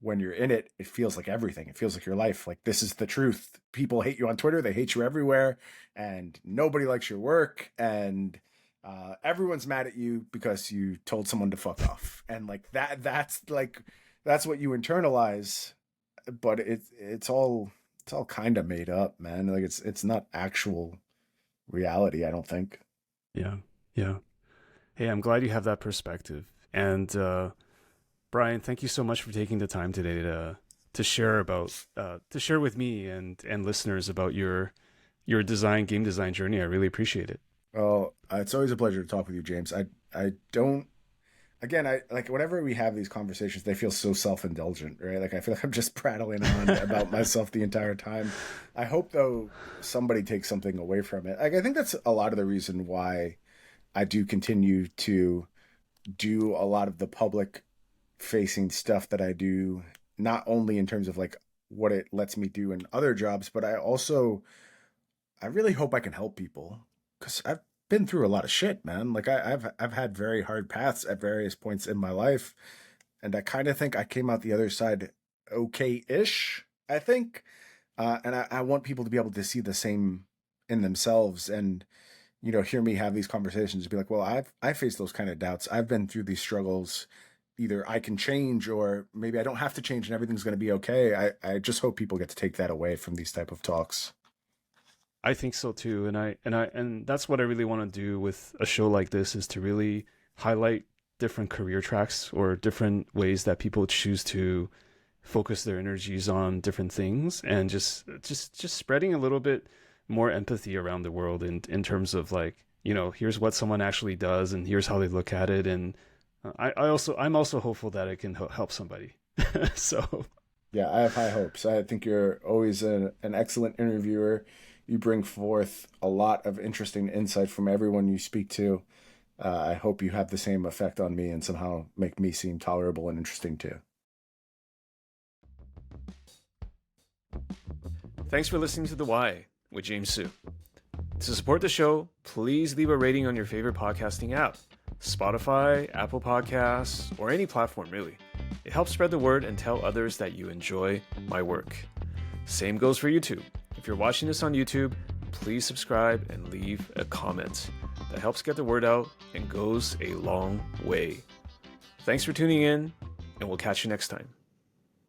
When you're in it, it feels like everything. It feels like your life. Like, this is the truth. People hate you on Twitter. They hate you everywhere, and nobody likes your work. And everyone's mad at you because you told someone to fuck off. And like that's what you internalize. But it's all kind of made up, man. Like, it's not actual reality, I don't think. Yeah. Yeah. Hey, I'm glad you have that perspective. And Bryan, thank you so much for taking the time today to share with me and listeners about your game design journey. I really appreciate it. Well, it's always a pleasure to talk with you, James. I don't. Again, I like whenever we have these conversations, they feel so self-indulgent, right? Like, I feel like I'm just prattling on about myself the entire time. I hope, though, somebody takes something away from it. Like, I think that's a lot of the reason why I do continue to do a lot of the public facing stuff that I do, not only in terms of like what it lets me do in other jobs, but I really hope I can help people, because I've been through a lot of shit, man. Like, I've had very hard paths at various points in my life, and I kind of think I came out the other side okay-ish, I think. And I want people to be able to see the same in themselves, and hear me have these conversations, be like, well, I faced those kind of doubts. I've been through these struggles. Either I can change, or maybe I don't have to change and everything's going to be okay. I just hope people get to take that away from these type of talks. I think so too, and that's what I really want to do with a show like this, is to really highlight different career tracks or different ways that people choose to focus their energies on different things, and just spreading a little bit more empathy around the world in terms of, like, here's what someone actually does and here's how they look at it. And I'm also hopeful that it can help somebody. So yeah, I have high hopes. I think you're always an excellent interviewer. You bring forth a lot of interesting insight from everyone you speak to. I hope you have the same effect on me and somehow make me seem tolerable and interesting too. Thanks for listening to The Why with James Hsu. To support the show, please leave a rating on your favorite podcasting app, Spotify, Apple Podcasts, or any platform really. It helps spread the word and tell others that you enjoy my work. Same goes for YouTube. If you're watching this on YouTube, please subscribe and leave a comment. That helps get the word out and goes a long way. Thanks for tuning in, and we'll catch you next time.